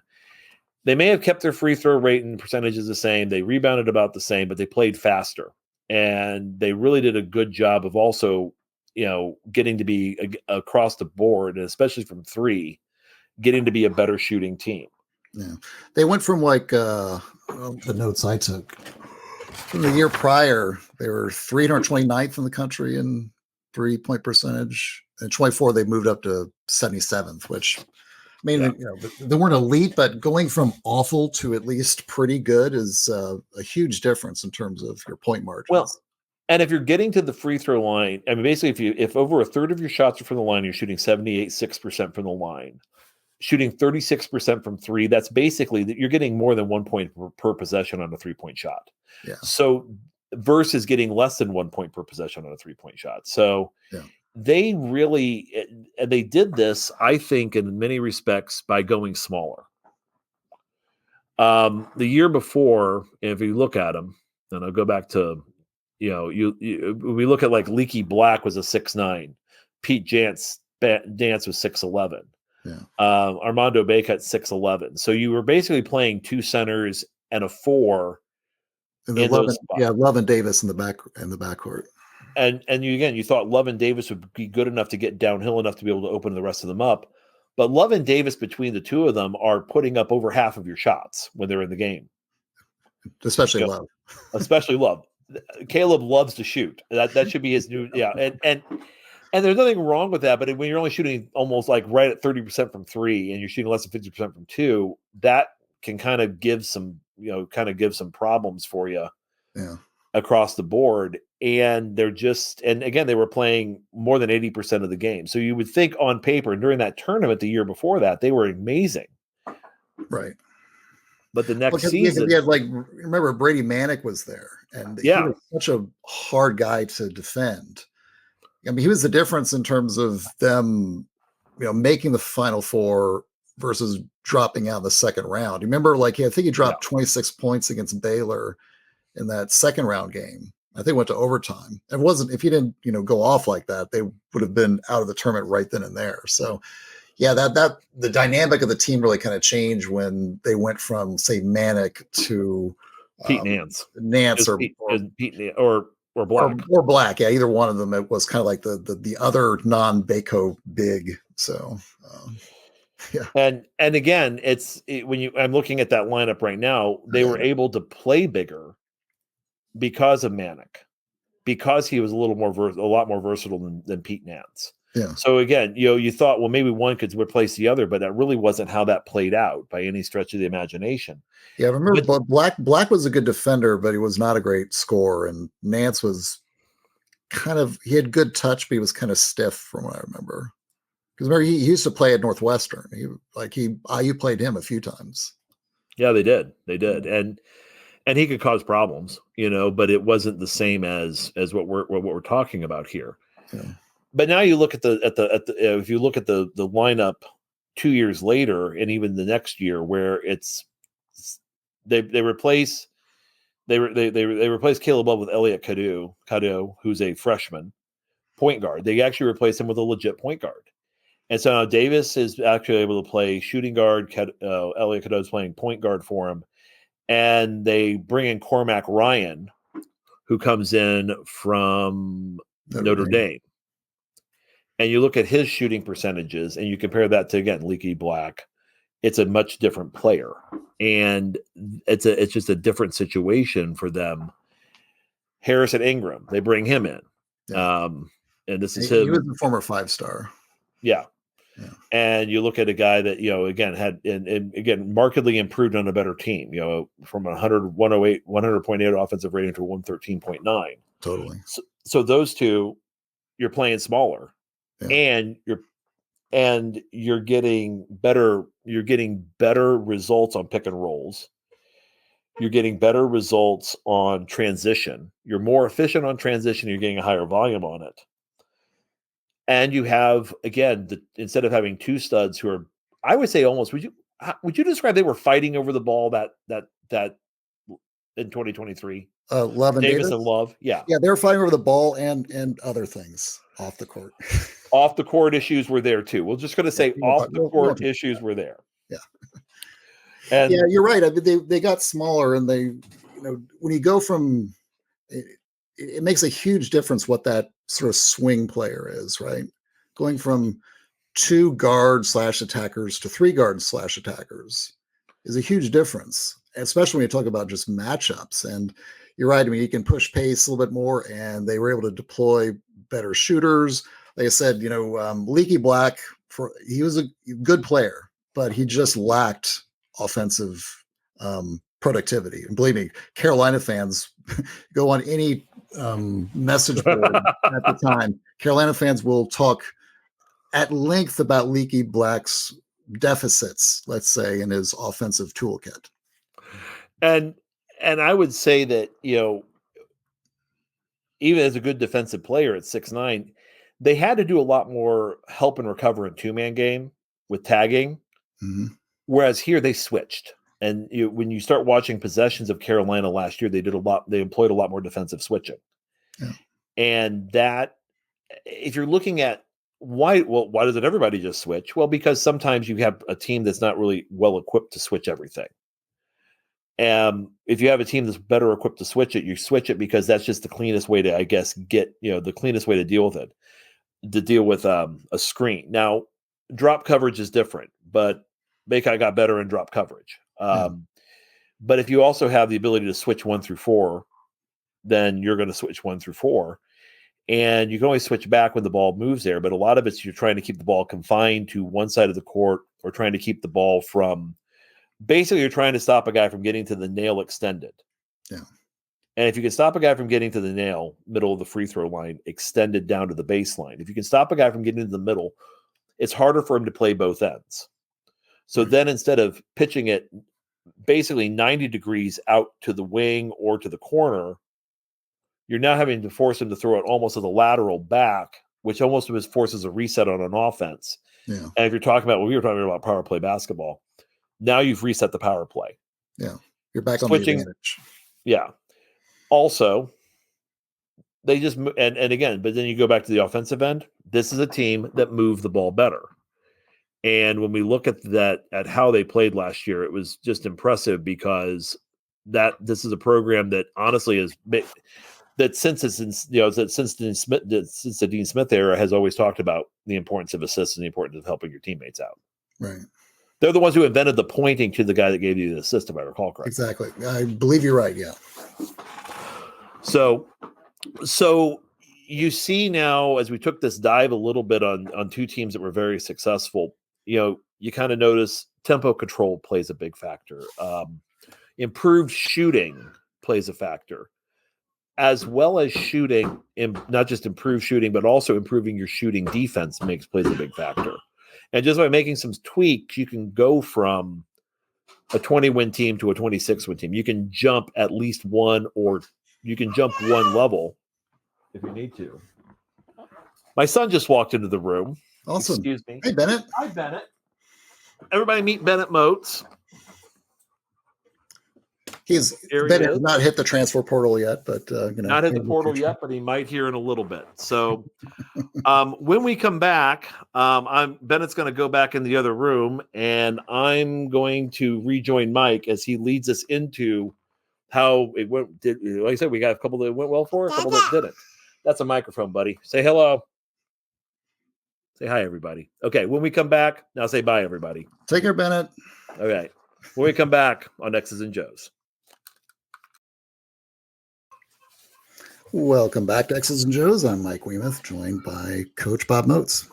they may have kept their free throw rate and percentages the same. They rebounded about the same, but they played faster, and they really did a good job of also getting to be across the board, and especially from three, getting to be a better shooting team. Yeah, they went from the notes I took from the year prior, they were 329th in the country in 3-point percentage. In 24, they moved up to 77th, which I mean, they weren't elite, but going from awful to at least pretty good is a huge difference in terms of your point margins. Well, and if you're getting to the free throw line, I mean, basically, if over 1/3 of your shots are from the line, you're shooting 78.6% from the line. Shooting 36% from three, that's basically that you're getting more than 1 point per possession on a 3-point shot. Yeah. So versus getting less than 1 point per possession on a 3-point shot. So they did this, I think, in many respects by going smaller. The year before, if you look at them, and I'll go back to, we look at like Leaky Black was a 6'9", Pete Dance was 6'11". Yeah. Armando Bacot 6'11". So you were basically playing two centers and a four. And Love and Davis in the backcourt. And you thought Love and Davis would be good enough to get downhill enough to be able to open the rest of them up. But Love and Davis, between the two of them, are putting up over half of your shots when they're in the game. Especially Love. Especially Love. Caleb loves to shoot. That should be his new And there's nothing wrong with that, but when you're only shooting almost like right at 30% from three, and you're shooting less than 50% from two, that can kind of give some problems for you across the board. And again, they were playing more than 80% of the game. So you would think on paper, and during that tournament the year before that, they were amazing. Right. But the next season, we had remember Brady Manick was there, and he was such a hard guy to defend. I mean, he was the difference in terms of them, making the Final Four versus dropping out the second round. You remember, I think he dropped 26 points against Baylor in that second round game. I think it went to overtime. It wasn't, if he didn't, go off like that, they would have been out of the tournament right then and there. So, yeah, that the dynamic of the team really kind of changed when they went from, say, Manick to Pete Nance. Pete or Black. Or Black, yeah, either one of them. It was kind of like the other non-Baco big. So, yeah. And again, I'm looking at that lineup right now. They were able to play bigger because of Manick, because he was a lot more versatile than Pete Nance. Yeah. So again, you thought, well, maybe one could replace the other, but that really wasn't how that played out by any stretch of the imagination. Yeah, I remember Black was a good defender, but he was not a great scorer. And Nance was he had good touch, but he was kind of stiff from what I remember. Because remember, he used to play at Northwestern. IU played him a few times. Yeah, they did. And he could cause problems, but it wasn't the same as what we're talking about here. Yeah. But now you look at if you look at the lineup 2 years later, and even the next year, where they replace Caleb Love with Elliot Cadeau, who's a freshman point guard. They actually replaced him with a legit point guard, and so now Davis is actually able to play shooting guard. Elliot Cadeau is playing point guard for him, and they bring in Cormac Ryan, who comes in from Notre Dame. And you look at his shooting percentages and you compare that to, again, Leaky Black, it's a much different player. And it's just a different situation for them. Harrison Ingram, they bring him in. Yeah. And this is him. He was a former 5-star. Yeah. And you look at a guy that, again, had, and again, markedly improved on a better team, from 100.8 offensive rating to 113.9. Totally. So those two, you're playing smaller. Yeah. And you're and you're getting better results on pick and rolls. You're getting better results on transition. You're more efficient on transition. You're getting a higher volume on it. And you have, again, instead of having two studs who are, I would say almost, would you describe they were fighting over the ball that in 2023? Love and Davis Davis and Love. Yeah. Yeah, they were fighting over the ball and other things off the court. Off the court issues were there too. We're just going to say off the court issues were there. Yeah. And yeah, you're right. I mean, they got smaller, and they, when you go from, it makes a huge difference what that sort of swing player is, right? Going from 2 guard/attackers to 3 guard/attackers is a huge difference, especially when you talk about just matchups. And you're right. I mean, you can push pace a little bit more, and they were able to deploy better shooters. Like I said, Leaky Black, he was a good player, but he just lacked offensive productivity. And believe me, Carolina fans go on any message board at the time. Carolina fans will talk at length about Leaky Black's deficits, let's say, in his offensive toolkit. And I would say that, even as a good defensive player at 6'9", they had to do a lot more help and recover in 2-man game with tagging. Mm-hmm. Whereas here they switched. And when you start watching possessions of Carolina last year, they employed a lot more defensive switching. Yeah. And that, if you're looking at why doesn't everybody just switch? Well, because sometimes you have a team that's not really well equipped to switch everything. If you have a team that's better equipped to switch it, you switch it because that's just the cleanest way to, I guess, the cleanest way to deal with it, to deal with a screen. Now, drop coverage is different, but Baycott got better in drop coverage. But if you also have the ability to switch 1 through 4, then you're going to switch 1 through 4. And you can always switch back when the ball moves there. But a lot of it's you're trying to keep the ball confined to one side of the court, or trying to keep the ball from, basically you're trying to stop a guy from getting to the nail extended. Yeah. And if you can stop a guy from getting to the nail, middle of the free throw line, extended down to the baseline, if you can stop a guy from getting to the middle, it's harder for him to play both ends. So then instead of pitching it basically 90 degrees out to the wing or to the corner, you're now having to force him to throw it almost as a lateral back, which almost forces a reset on an offense. Yeah. And if you're talking about, we were talking about power play basketball, now you've reset the power play. Yeah. You're back Switching, on the advantage. Yeah. Also, they just, and again, but then you go back to the offensive end. This is a team that moved the ball better. And when we look at that, at how they played last year, it was just impressive because this is a program that honestly is that since the Dean Smith era has always talked about the importance of assists and the importance of helping your teammates out. Right. They're the ones who invented the pointing to the guy that gave you the assist, if I recall correctly. Exactly. I believe you're right. Yeah. So you see now, as we took this dive a little bit on two teams that were very successful, you kind of notice tempo control plays a big factor. Improved shooting plays a factor, as well as shooting, not just improved shooting, but also improving your shooting defense plays a big factor. And just by making some tweaks, you can go from a 20-win team to a 26-win team. You can jump at least one, or you can jump one level if you need to. My son just walked into the room. Awesome. Excuse me. Hey, Bennett. Hi, Bennett. Everybody meet Bennett Moats. Bennett has not hit the transfer portal yet, but not hit the portal yet, but he might here in a little bit. So when we come back, Bennett's going to go back in the other room, and I'm going to rejoin Mike as he leads us into how it went. Like I said, we got a couple that went well for, a couple that didn't. That's a microphone, buddy. Say hello. Say hi, everybody. Okay, when we come back, now say bye, everybody. Take care, Bennett. Okay, when we come back on X's and Joe's. Welcome back to X's and Joe's. I'm Mike Weemuth, joined by Coach Bob Moats.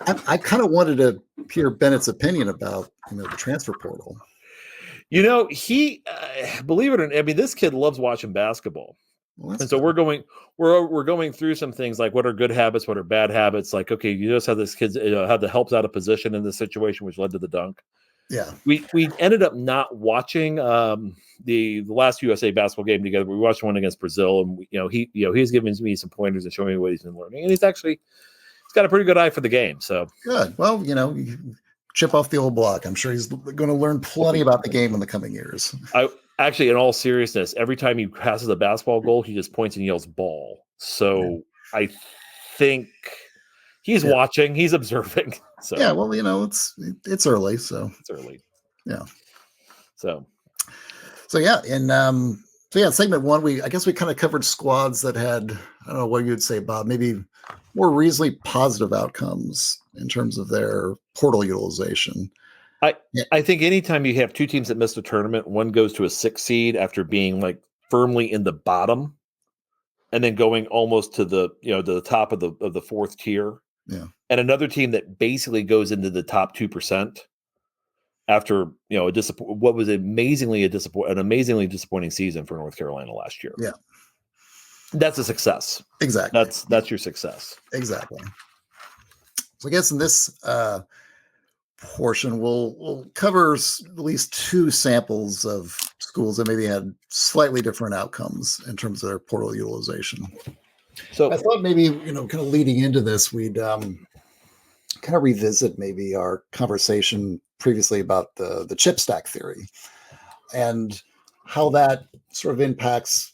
I kind of wanted to hear Bennett's opinion about the transfer portal. He, believe it or not, I mean, this kid loves watching basketball. Well, that's And so good. we're going through some things like what are good habits, what are bad habits. Like, okay, you just have this kids have the helps out of position in this situation, which led to the dunk. Yeah. We ended up not watching the last USA basketball game together. We watched one against Brazil, and he's giving me some pointers and showing me what he's been learning, and he's got a pretty good eye for the game. So Good. Well, you chip off the old block. I'm sure he's going to learn plenty about the game in the coming years. I actually, in all seriousness, every time he passes a basketball goal, he just points and yells "ball." So I think he's watching, he's observing. So Yeah, well, it's early, so it's early. yeah. So Yeah, and segment one, I guess we kind of covered squads that had, I don't know what you'd say, Bob, maybe more reasonably positive outcomes in terms of their portal utilization. I think anytime you have two teams that missed a tournament, one goes to a 6 seed after being like firmly in the bottom, and then going almost to the to the top of the fourth tier. Yeah, and another team that basically goes into the top 2% after what was an amazingly disappointing season for North Carolina last year. Yeah, that's a success. Exactly. That's your success. Exactly. So I guess in this portion, we'll cover at least two samples of schools that maybe had slightly different outcomes in terms of their portal utilization. So I thought maybe, kind of leading into this, we'd kind of revisit maybe our conversation previously about the chip stack theory and how that sort of impacts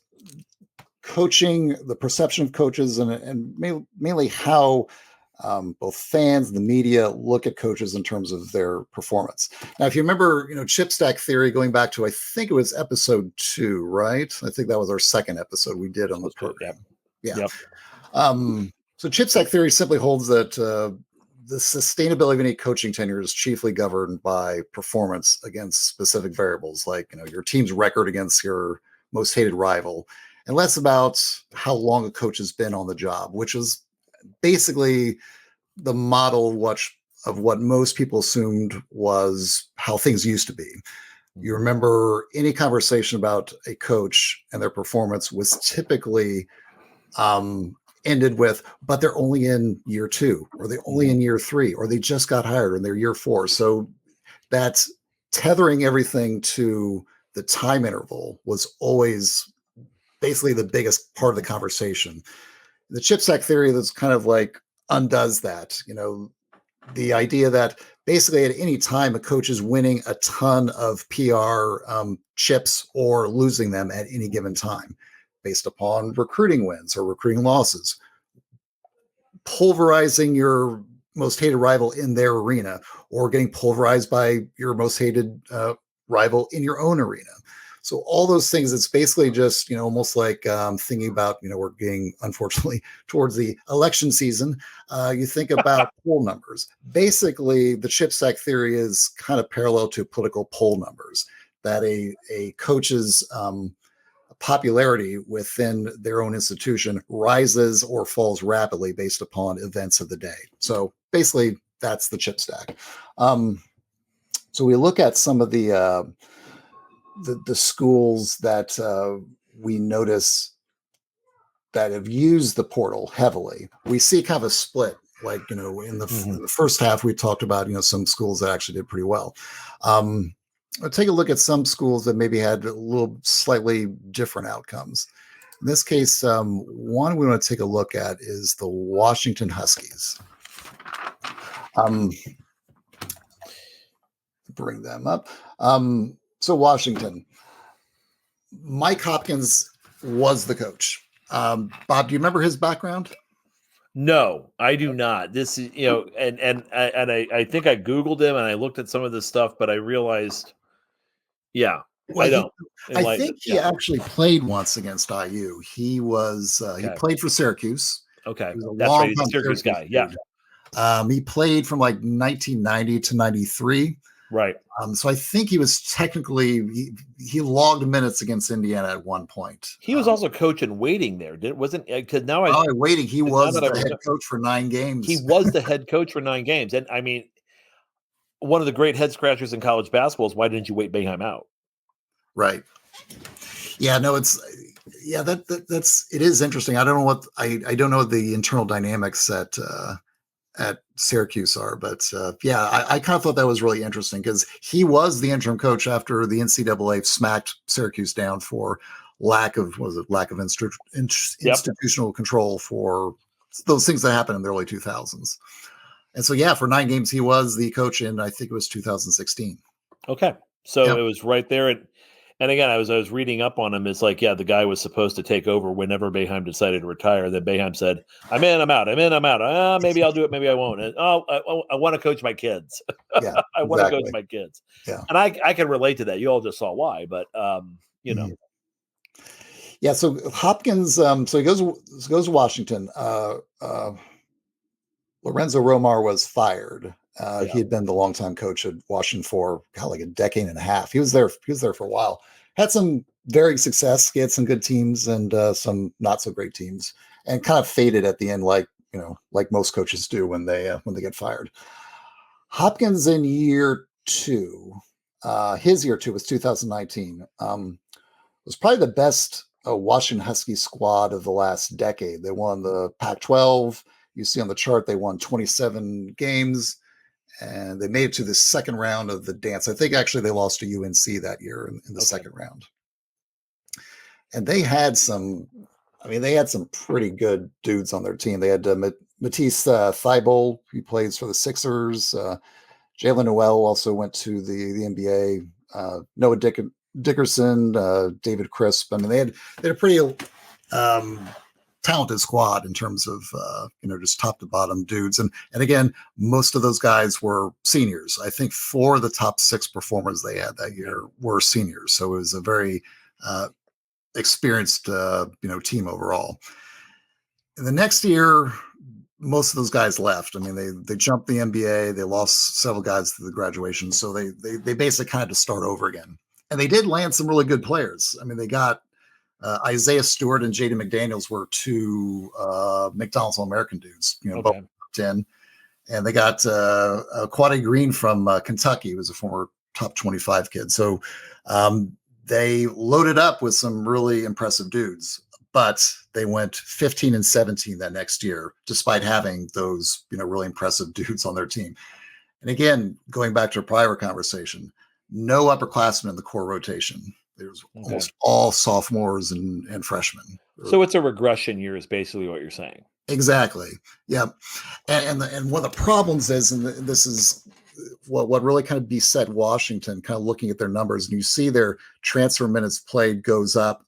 coaching, the perception of coaches, and mainly how both fans and the media look at coaches in terms of their performance. Now, if you remember, chip stack theory going back to, I think it was episode 2, right? I think that was our second episode we did on the program. Yeah. Yep. So chip stack theory simply holds that the sustainability of any coaching tenure is chiefly governed by performance against specific variables, like your team's record against your most hated rival, and less about how long a coach has been on the job, which is basically the model of what most people assumed was how things used to be. You remember any conversation about a coach and their performance was typically ended with, but they're only in year 2, or they're only in year 3, or they just got hired and they're year 4. So that's tethering everything to the time interval was always basically the biggest part of the conversation. The chip stack theory that's kind of like undoes that, the idea that basically at any time a coach is winning a ton of PR chips or losing them at any given time based upon recruiting wins or recruiting losses, pulverizing your most hated rival in their arena, or getting pulverized by your most hated rival in your own arena. So all those things, it's basically just, almost like thinking about, we're getting, unfortunately, towards the election season. You think about poll numbers. Basically, the chip stack theory is kind of parallel to political poll numbers, that a coach's popularity within their own institution rises or falls rapidly based upon events of the day. So basically, that's the chip stack. So we look at some of the schools that we notice that have used the portal heavily. We see kind of a split. Like, in the first half, we talked about, some schools that actually did pretty well. I'll take a look at some schools that maybe had a little slightly different outcomes. In this case, one we want to take a look at is the Washington Huskies. Bring them up. So Washington, Mike Hopkins was the coach. Bob, do you remember his background? No, I do not. This is, and I think I Googled him and I looked at some of this stuff, but I realized, well, I don't. I think he actually played once against IU. He was he played for Syracuse. Okay, that's right. He's a Syracuse guy. Yeah. He played from like 1990 to 93. Right. So I think he was technically he logged minutes against Indiana at one point. He was also coach in waiting there. Wasn't because now waiting. He was the head coach for 9 games. He was the head coach for 9 games, and I mean, one of the great head scratchers in college basketball is why didn't you wait Boeheim out? Right. Yeah. No. It's Yeah, that's it is interesting. I don't know what I don't know the internal dynamics at Syracuse are, but yeah, I kind of thought that was really interesting because he was the interim coach after the NCAA smacked Syracuse down for lack of institutional control for those things that happened in the early 2000s. And so, yeah, for 9 games, he was the coach in, I think it was 2016. Okay. So Yep. it was right there. And again, I was reading up on him. It's like, yeah, the guy was supposed to take over whenever Boeheim decided to retire. Then Boeheim said, I'm in, I'm out. I'm in, I'm out. Maybe I'll do it. Maybe I won't. And, I want to coach my kids. Yeah, I want to coach exactly. my kids. Yeah. And I can relate to that. You all just saw why, but you know. Yeah. So Hopkins, so he goes to Washington. Lorenzo Romar was fired. He had been the longtime coach at Washington for like a decade and a half. He was there for a while. Had some varying success. He had some good teams and some not so great teams, and kind of faded at the end, like most coaches do when they get fired. Hopkins in year 2, his year 2 was 2019. Was probably the best Washington Huskies squad of the last decade. They won the Pac-12. You see on the chart, they won 27 games, and they made it to the second round of the dance. I think actually they lost to UNC that year in the second round. And they had some pretty good dudes on their team. They had Matisse Thybulle, who plays for the Sixers. Jalen Noel also went to the NBA. Noah Dickerson, David Crisp. I mean, they had a pretty talented squad in terms of just top to bottom dudes, and again, most of those guys were seniors. I think 4 of the top 6 performers they had that year were seniors, so it was a very experienced team overall. In the next year, most of those guys left. I mean, they jumped the NBA. They lost several guys to the graduation, so they basically kind of had to start over again. And they did land some really good players. I mean, they got Isaiah Stewart and J.D. McDaniels were 2 McDonald's All-American dudes, both top 10. And they got Quade Green from Kentucky, who was a former top 25 kid. So they loaded up with some really impressive dudes, but they went 15-17 that next year, despite having those really impressive dudes on their team. And again, going back to a prior conversation, no upperclassmen in the core rotation. There's almost all sophomores and freshmen. So it's a regression year is basically what you're saying. Exactly. Yeah. And one of the problems is, and this is what really kind of beset Washington, kind of looking at their numbers, and you see their transfer minutes played goes up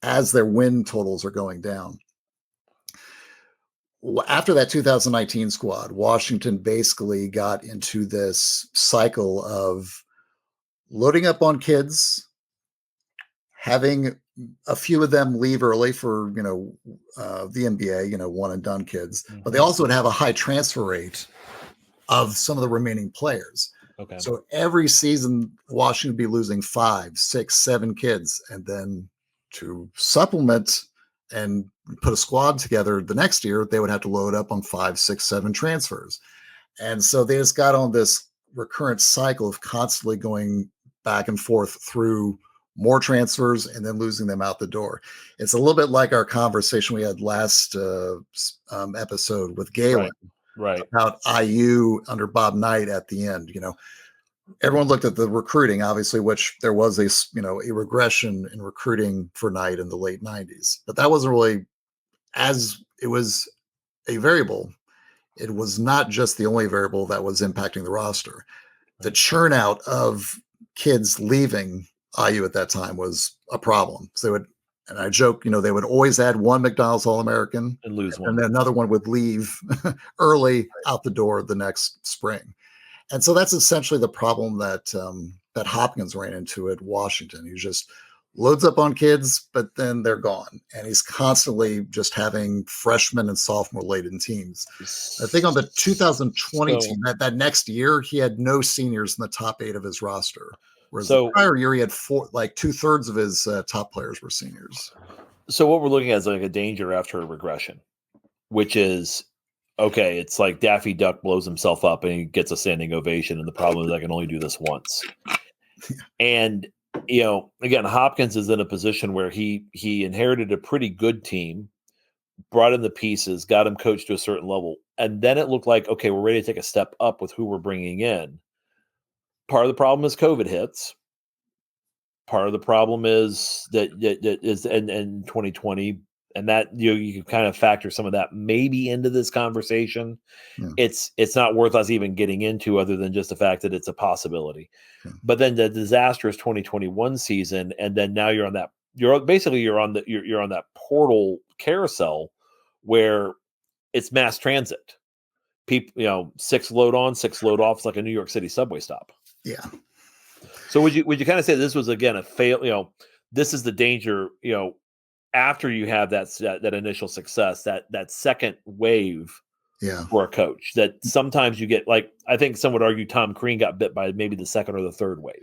as their win totals are going down. After that 2019 squad, Washington basically got into this cycle of loading up on kids, having a few of them leave early for, the NBA, one and done kids, but they also would have a high transfer rate of some of the remaining players. Okay. So every season, Washington would be losing 5, 6, 7 kids. And then to supplement and put a squad together the next year, they would have to load up on 5, 6, 7 transfers. And so they just got on this recurrent cycle of constantly going back and forth through more transfers and then losing them out the door. It's a little bit like our conversation we had last episode with Galen, right, about IU under Bob Knight at the end. Everyone looked at the recruiting, obviously, which there was a regression in recruiting for Knight in the late 90s, but that wasn't really, as it was a variable. It was not just the only variable that was impacting the roster. The churn out of kids leaving IU at that time was a problem. So they would, and I joke, they would always add 1 McDonald's All-American and lose one, and then another one would leave early out the door the next spring. And so that's essentially the problem that Hopkins ran into at Washington. He just loads up on kids, but then they're gone. And he's constantly just having freshmen and sophomore laden teams. I think on the 2020 team, that next year, he had no seniors in the top 8 of his roster. Whereas the prior year, he had 2/3 of his top players were seniors. So what we're looking at is like a danger after a regression, which is, okay, it's like Daffy Duck blows himself up and he gets a standing ovation. And the problem is I can only do this once. And again, Hopkins is in a position where he inherited a pretty good team, brought in the pieces, got him coached to a certain level, and then it looked like, okay, we're ready to take a step up with who we're bringing in. Part of the problem is COVID hits. Part of the problem is that is in 2020, and that you can kind of factor some of that maybe into this conversation. Yeah. It's not worth us even getting into, other than just the fact that it's a possibility. Yeah. But then the disastrous 2021 season, and then now you're on that portal carousel where it's mass transit. People, 6 load on, 6 load off. It's like a New York City subway stop. Yeah. So would you kind of say this was, again, a fail? This is the danger. After you have that initial success, that second wave. Yeah. For a coach, that sometimes you get, like, I think some would argue Tom Crean got bit by maybe the second or the third wave.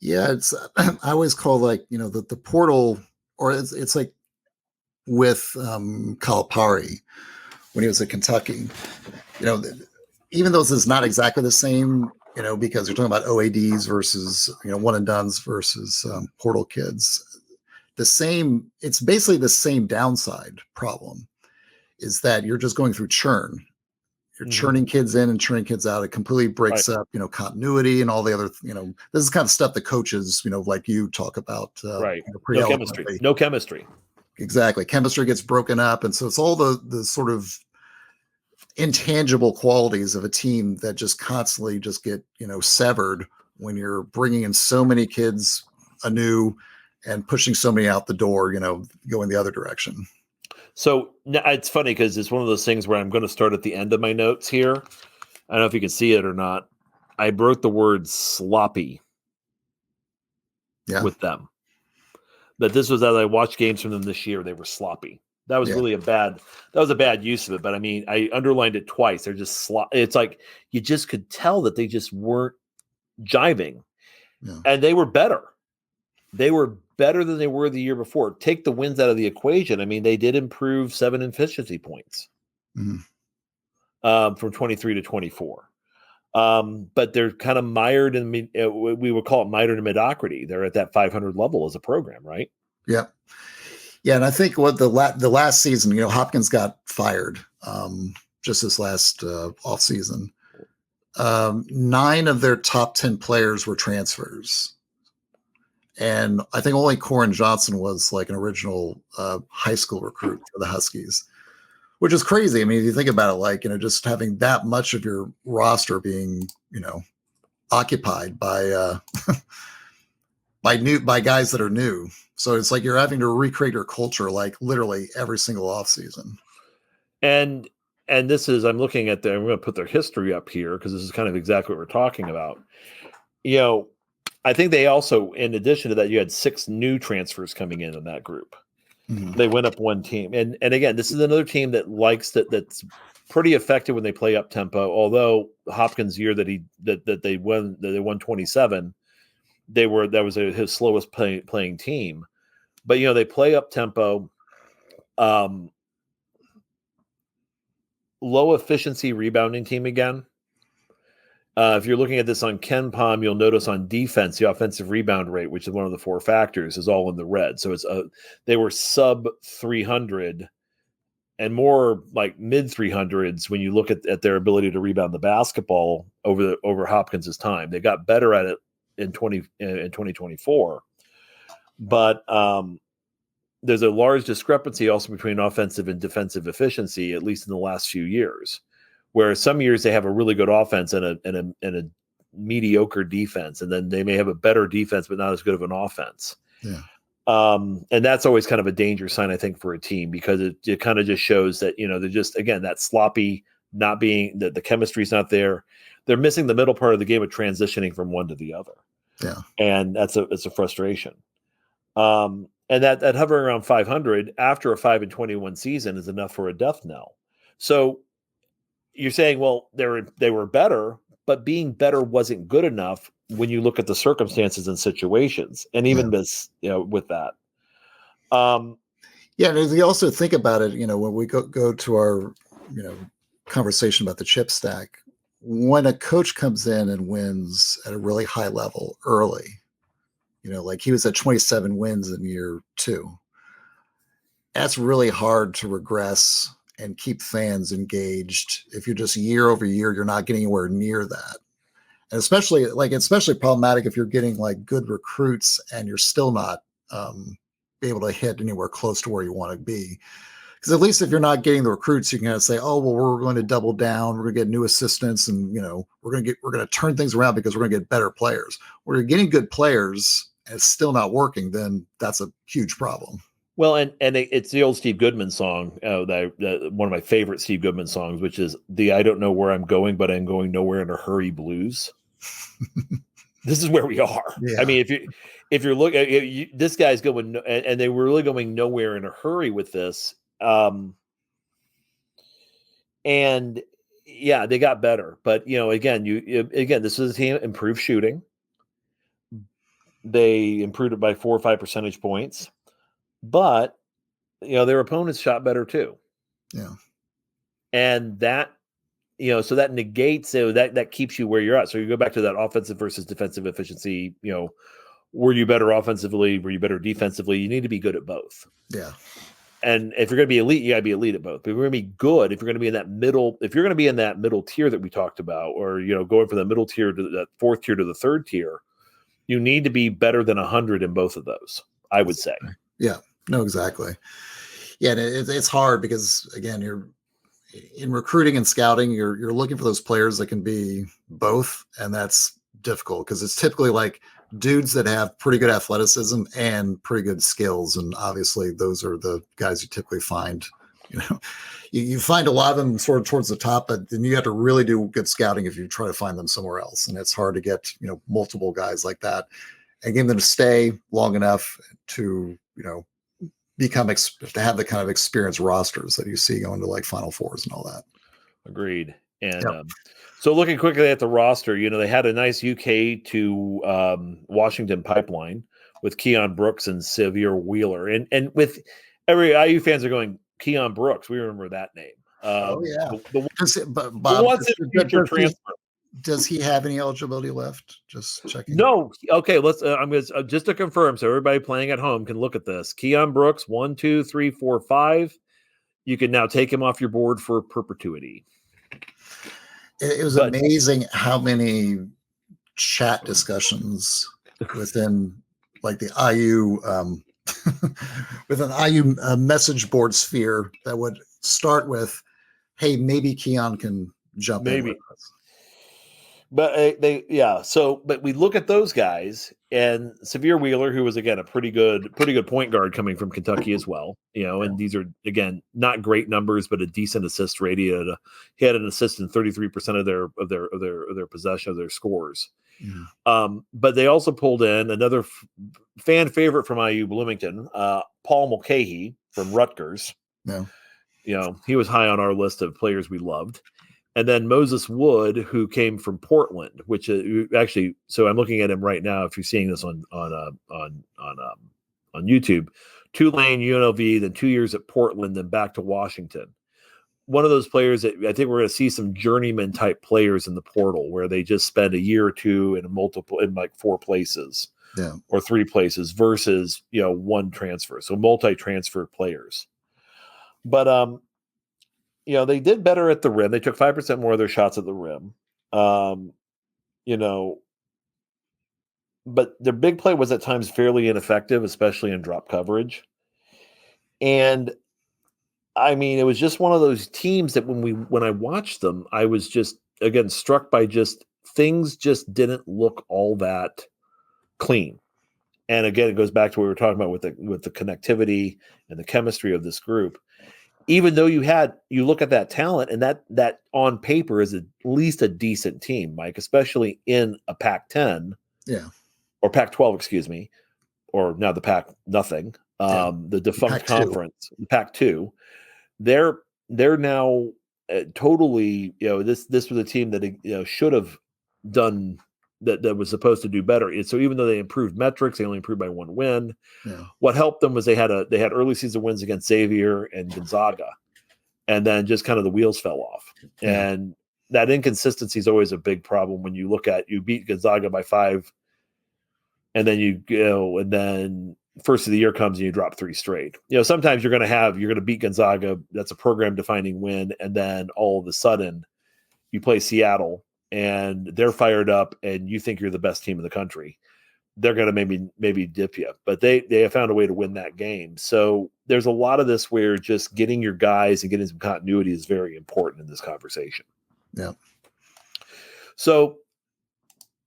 Yeah, it's I always call, like, the portal, or it's like with Calipari when he was at Kentucky. Even though this is not exactly the same, because you're talking about OADs versus one and dones versus portal kids. It's basically the same downside problem, is that you're just going through churn. You're churning kids in and churning kids out. It completely breaks up, continuity and all the other, this is kind of stuff that coaches, like you talk about. Right. No chemistry. Exactly. Chemistry gets broken up. And so it's all the sort of intangible qualities of a team that just constantly just get, severed when you're bringing in so many kids anew and pushing so many out the door, going the other direction. So it's funny because it's one of those things where I'm going to start at the end of my notes here. I don't know if you can see it or not. I wrote the word sloppy with them. But this was, as I watched games from them this year, they were sloppy. That was really a bad use of it. But I mean, I underlined it twice. They're just it's like you just could tell that they just weren't jiving. Yeah. And they were better. They were better than they were the year before. Take the wins out of the equation. I mean, they did improve 7 efficiency points from 23 to 24. But they're kind of mired in, we would call it mired in mediocrity. They're at that 500 level as a program, right? Yeah. Yeah. And I think what the last season, Hopkins got fired just this last off season. 9 of their top 10 players were transfers. And I think only Corin Johnson was like an original high school recruit for the Huskies, which is crazy. I mean, if you think about it, like, just having that much of your roster being, occupied by by guys that are new. So it's like you're having to recreate your culture, like literally every single offseason. And this is, I'm looking at I'm going to put their history up here because this is kind of exactly what we're talking about. I think they also, in addition to that, you had 6 new transfers coming in that group. Mm-hmm. They went up one team. And again, this is another team that that's pretty effective when they play up tempo. Although Hopkins' year that they won 27, that was his slowest playing team. But they play up tempo, low efficiency rebounding team again. If you're looking at this on Ken Palm, you'll notice on defense, the offensive rebound rate, which is one of the 4 factors, is all in the red. So it's they were sub 300 and more like mid 300s when you look at their ability to rebound the basketball over Hopkins' time. They got better at it in 2024, but there's a large discrepancy also between offensive and defensive efficiency, at least in the last few years. Where some years they have a really good offense and a mediocre defense, and then they may have a better defense but not as good of an offense. Yeah. And that's always kind of a danger sign, I think, for a team, because it kind of just shows that they're just, again, that sloppy, not being that the chemistry's not there. They're missing the middle part of the game of transitioning from one to the other. Yeah, and it's a frustration. And that hovering around 500 after a 5-21 season is enough for a death knell. So you're saying, well, they were better, but being better wasn't good enough when you look at the circumstances and situations, and even this, with that. Yeah, and if you also think about it, when we go to our, conversation about the chip stack, when a coach comes in and wins at a really high level early, Like he was at 27 wins in year 2. That's really hard to regress and keep fans engaged if you're just year over year, you're not getting anywhere near that. And especially problematic if you're getting like good recruits and you're still not able to hit anywhere close to where you want to be. Because at least if you're not getting the recruits, you can kind of say, "Oh, well, we're going to double down. We're going to get new assistants, and we're going to turn things around because we're going to get better players." Where you're getting good players and it's still not working, then that's a huge problem. Well, and it's the old Steve Goodman song, one of my favorite Steve Goodman songs, which is the "I don't know where I'm going, but I'm going nowhere in a hurry" blues. This is where we are. Yeah. I mean, if you're looking, this guy's going, and they were really going nowhere in a hurry with this. And yeah, they got better, but again, this is a team improved shooting. They improved it by 4 or 5 percentage points, but their opponents shot better too. Yeah. And that, so that negates, that keeps you where you're at. So you go back to that offensive versus defensive efficiency, were you better offensively? Were you better defensively? You need to be good at both. Yeah. And if you're going to be elite, you got to be elite at both. But if you're going to be good, if you're going to be in that middle, tier that we talked about, or going from the middle tier to that fourth tier to the third tier, you need to be better than 100 in both of those, I would say. Yeah. No, exactly. Yeah, and it's hard because again, you're in recruiting and scouting, you're looking for those players that can be both, and that's difficult because it's typically like dudes that have pretty good athleticism and pretty good skills, and obviously those are the guys you typically find. You find a lot of them sort of towards the top, but then you have to really do good scouting if you try to find them somewhere else, and it's hard to get multiple guys like that and get them to stay long enough to to have the kind of experienced rosters that you see going to like Final Fours and all that. Agreed. And Yep. So looking quickly at the roster, they had a nice UK to Washington pipeline with Keon Brooks and Xavier Wheeler. And with every IU fans are going, Keon Brooks, we remember that name. Oh, yeah. What's his future transfer? Does he have any eligibility left? Just checking. No. Okay, let's. I'm going to just to confirm, so everybody playing at home can look at this. Keon Brooks, 1, 2, 3, 4, 5. You can now take him off your board for perpetuity. It was amazing how many chat discussions within like the IU with an IU message board sphere that would start with, "Hey, maybe Keon can jump in with us." But but we look at those guys, and Xavier Wheeler, who was again a pretty good point guard coming from Kentucky as well, and these are again not great numbers, but a decent assist rate. He had an assist in 33% of their possession of their scores. Mm. But they also pulled in another fan favorite from IU Bloomington, Paul Mulcahy from Rutgers. Yeah. He was high on our list of players we loved. And then Moses Wood, who came from Portland, which actually, so I'm looking at him right now. If you're seeing this on YouTube, Tulane, UNLV, then 2 years at Portland, then back to Washington. One of those players that I think we're going to see some journeyman type players in the portal, where they just spend a year or two in like 4 places, or 3 places versus one transfer. So multi-transfer players, but they did better at the rim. They took 5% more of their shots at the rim. But their big play was at times fairly ineffective, especially in drop coverage. And I mean, it was just one of those teams that when I watched them, I was just again struck by just things just didn't look all that clean. And again, it goes back to what we were talking about with the connectivity and the chemistry of this group. Even though you look at that talent, and that on paper is at least a decent team, Mike, especially in a Pac-10, or Pac-12, excuse me, or now the Pac nothing, the defunct Pac-2. conference, the Pac-2. They're now totally, this was a team that should have done that was supposed to do better. And so even though they improved metrics, they only improved by 1 win. Yeah. What helped them was they had early season wins against Xavier and Gonzaga, and then just kind of the wheels fell off. Yeah. And that inconsistency is always a big problem when you beat Gonzaga by 5 and then you go, and then first of the year comes and you drop 3 straight. Sometimes you're going to beat Gonzaga. That's a program defining win. And then all of a sudden you play Seattle and they're fired up and you think you're the best team in the country. They're going to maybe dip you, but they have found a way to win that game. So there's a lot of this where just getting your guys and getting some continuity is very important in this conversation. Yeah. So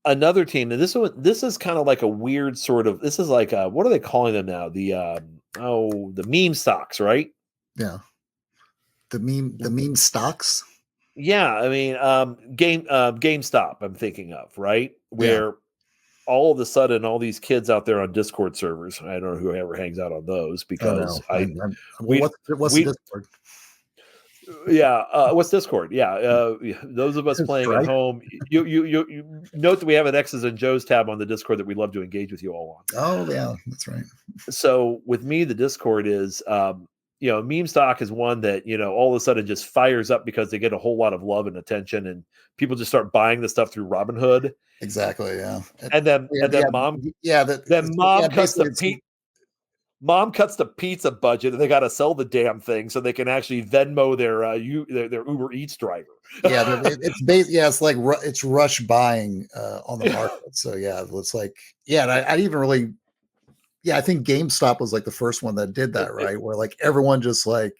another team, and this is kind of like a weird sort of, this is like what are they calling them now? The meme stocks, right? Yeah. The meme stocks. Yeah, I mean, GameStop. I'm thinking of, right, where all of a sudden all these kids out there on Discord servers. I don't know who ever hangs out on those because what's the Discord? Yeah, what's Discord? Yeah, those of us playing at home. You note that we have an X's and Joe's tab on the Discord that we love to engage with you all on. Oh yeah, that's right. So with me, the Discord is, meme stock is one that all of a sudden just fires up because they get a whole lot of love and attention, and people just start buying the stuff through Robinhood. Exactly. Yeah. And then mom cuts the pizza budget, and they got to sell the damn thing so they can actually Venmo their Uber Eats driver. Yeah, it's like it's rush buying on the market. So yeah, it's like I even really. Yeah, I think GameStop was like the first one that did that, right? Where like everyone just rush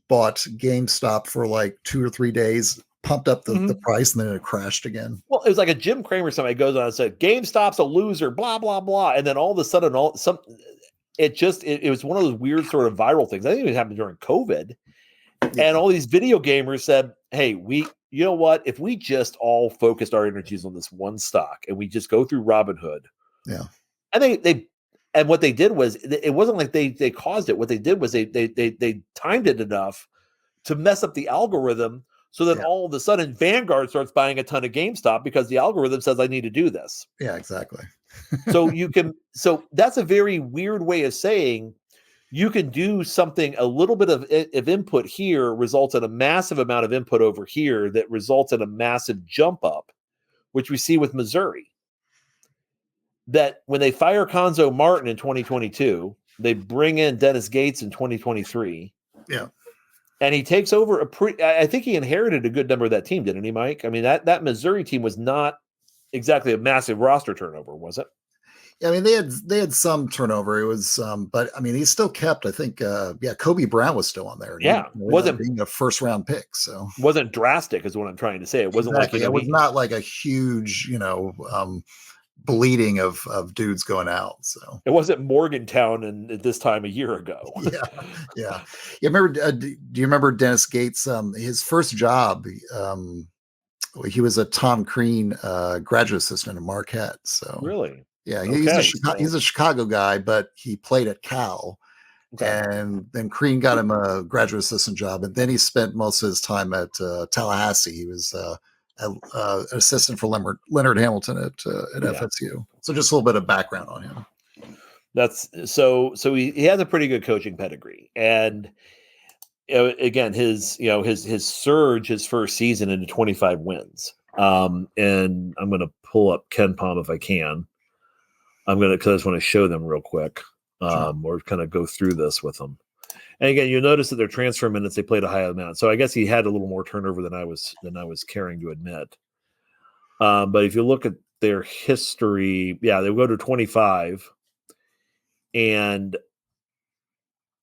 bought GameStop for like 2 or 3 days, pumped up the price, and then it crashed again. Well, it was like a Jim Cramer. Somebody goes on and said, GameStop's a loser, blah, blah, blah. And then all of a sudden, it was one of those weird sort of viral things. I think it happened during COVID. Yeah. And all these video gamers said, hey, you know what? If we just all focused our energies on this one stock and we just go through Robinhood. Yeah. And what they did was, it wasn't like they caused it. What they did was they timed it enough to mess up the algorithm so that all of a sudden Vanguard starts buying a ton of GameStop because the algorithm says I need to do this. Yeah, exactly. So that's a very weird way of saying you can do something, a little bit of input here results in a massive amount of input over here that results in a massive jump up, which we see with Missouri. That when they fire Conzo Martin in 2022, they bring in Dennis Gates in 2023. Yeah. And he takes over I think he inherited a good number of that team, didn't he, Mike? I mean, that Missouri team was not exactly a massive roster turnover, was it? Yeah, I mean, they had some turnover. It was, but I mean, he still kept, I think, Kobe Brown was still on there. Yeah. Wasn't being a first round pick. So wasn't drastic is what I'm trying to say. It wasn't it was not like a huge, bleeding of dudes going out. So it wasn't Morgantown at this time a year ago. Yeah. Remember? Do you remember Dennis Gates? His first job, he was a Tom Crean graduate assistant at Marquette. So really, yeah, he's a Chicago guy, but he played at Cal. Okay. And then Crean got him a graduate assistant job, and then he spent most of his time at Tallahassee. He was an assistant for Leonard Hamilton at FSU. So just a little bit of background on him. That's so he has a pretty good coaching pedigree, and again his surge his first season into 25 wins. And I'm going to pull up Ken Palm if I can. Because I just want to show them real quick, or kind of go through this with them. And again, you'll notice that their transfer minutes, they played a high amount. So I guess he had a little more turnover than I was caring to admit. But if you look at their history, they go to 25. And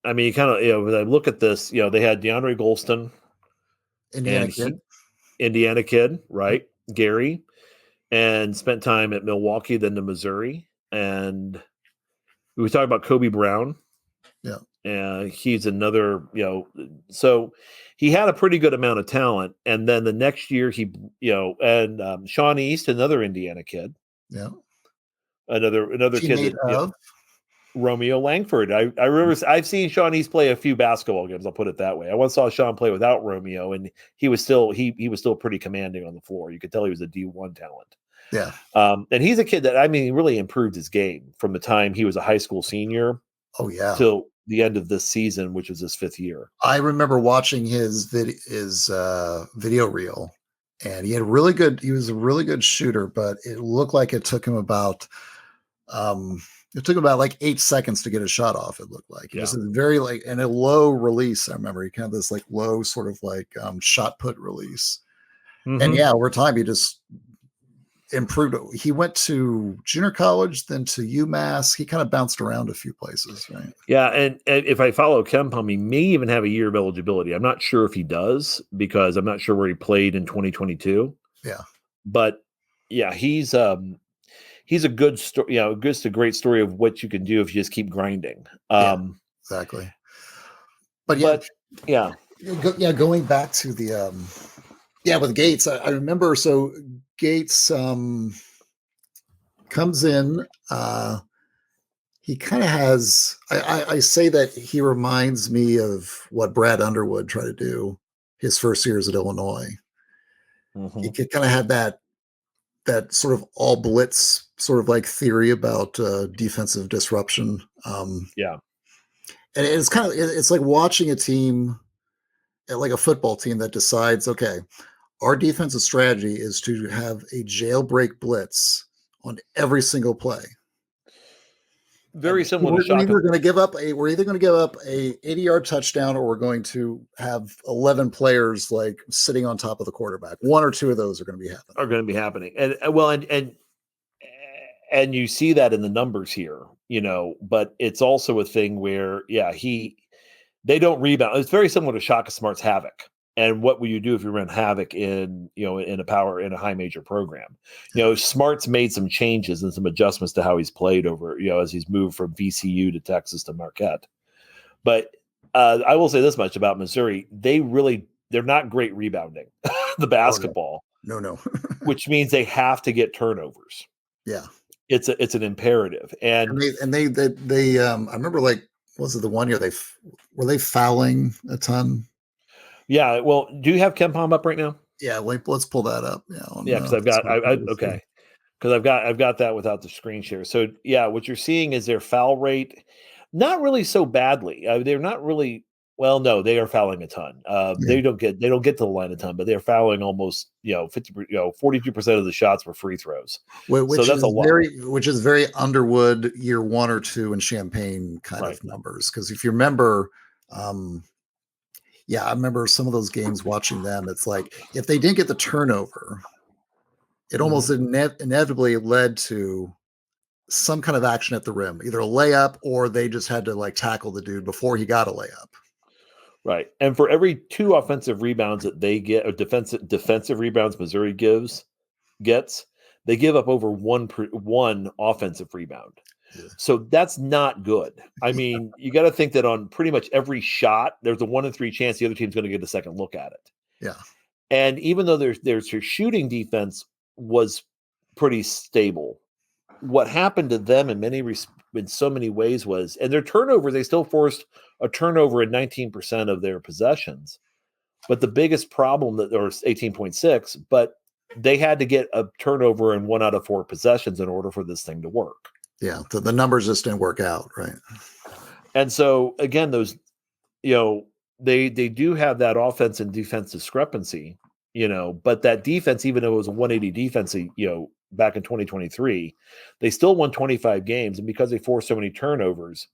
I mean, you kind of, when I look at this, they had DeAndre Golston, Indiana kid, right? Gary, and spent time at Milwaukee, then to Missouri. And we talked about Kobe Brown. Yeah. He's another, so he had a pretty good amount of talent. And then the next year Sean East, another Indiana kid. Yeah. Another kid Romeo Langford. I remember I've seen Sean East play a few basketball games. I'll put it that way. I once saw Sean play without Romeo, and he was still pretty commanding on the floor. You could tell he was a D1 talent. Yeah. And he's a kid that, really improved his game from the time he was a high school senior. Oh yeah. Till the end of this season, which was his 5th year. I remember watching his video reel, and he was a really good shooter, but it looked like it took him about like 8 seconds to get a shot off. It looked like it was very like, and a low release. I remember he kind of this like low sort of like shot put release. And yeah, over time he just improved. He went to junior college, then to UMass. He kind of bounced around a few places, right? Yeah, and if I follow KenPom, he may even have a year of eligibility. I'm not sure if he does because I'm not sure where he played in 2022. Yeah, but yeah, he's a good story. Just a great story of what you can do if you just keep grinding. Exactly. Going back to the with Gates, I remember. So Gates comes in. He kind of has. I say that he reminds me of what Brad Underwood tried to do his first years at Illinois. He kind of had that sort of all blitz sort of like theory about defensive disruption. And it's kind of it's like watching a team, like a football team, that decides, okay, our defensive strategy is to have a jailbreak blitz on every single play. Very similar to We're either going to give up a 80-yard touchdown, or we're going to have 11 players like sitting on top of the quarterback. One or two of those are going to be happening. And you see that in the numbers here, but it's also a thing where they don't rebound. It's very similar to Shaka Smart's Havoc. And what will you do if you run Havoc in a high major program? Smart's made some changes and some adjustments to how he's played over, as he's moved from VCU to Texas to Marquette. But I will say this much about Missouri. They're not great rebounding the basketball. No. Which means they have to get turnovers. Yeah. It's an imperative. And they I remember, like, was it the one year were they fouling a ton? Yeah, well, do you have KenPom up right now? Yeah, let's pull that up. Because I've got that without the screen share. So yeah, what you're seeing is their foul rate, not really so badly. They're not really. Well, no, they are fouling a ton. They don't get to the line a ton, but they're fouling almost 42% of the shots were free throws. Which so that's is a lot. Which is very Underwood year 1 or 2 in Champaign kind of numbers. Because if you remember. I remember some of those games watching them. It's like if they didn't get the turnover, it almost inevitably led to some kind of action at the rim, either a layup or they just had to like tackle the dude before he got a layup. Right. And for every 2 offensive rebounds that they get, or defensive rebounds Missouri gets, they give up over one offensive rebound. Yeah. So that's not good. I mean, you got to think that on pretty much every shot, there's a 1 in 3 chance the other team's going to get a second look at it. Yeah. And even though their shooting defense was pretty stable, what happened to them in so many ways was, and their turnover, they still forced a turnover in 19% of their possessions. But the biggest problem or 18.6, but they had to get a turnover in 1 out of 4 possessions in order for this thing to work. Yeah, the numbers just didn't work out, right? And so again, those, they do have that offense and defense discrepancy, but that defense, even though it was a 180 defense, back in 2023, they still won 25 games, and because they forced so many turnovers,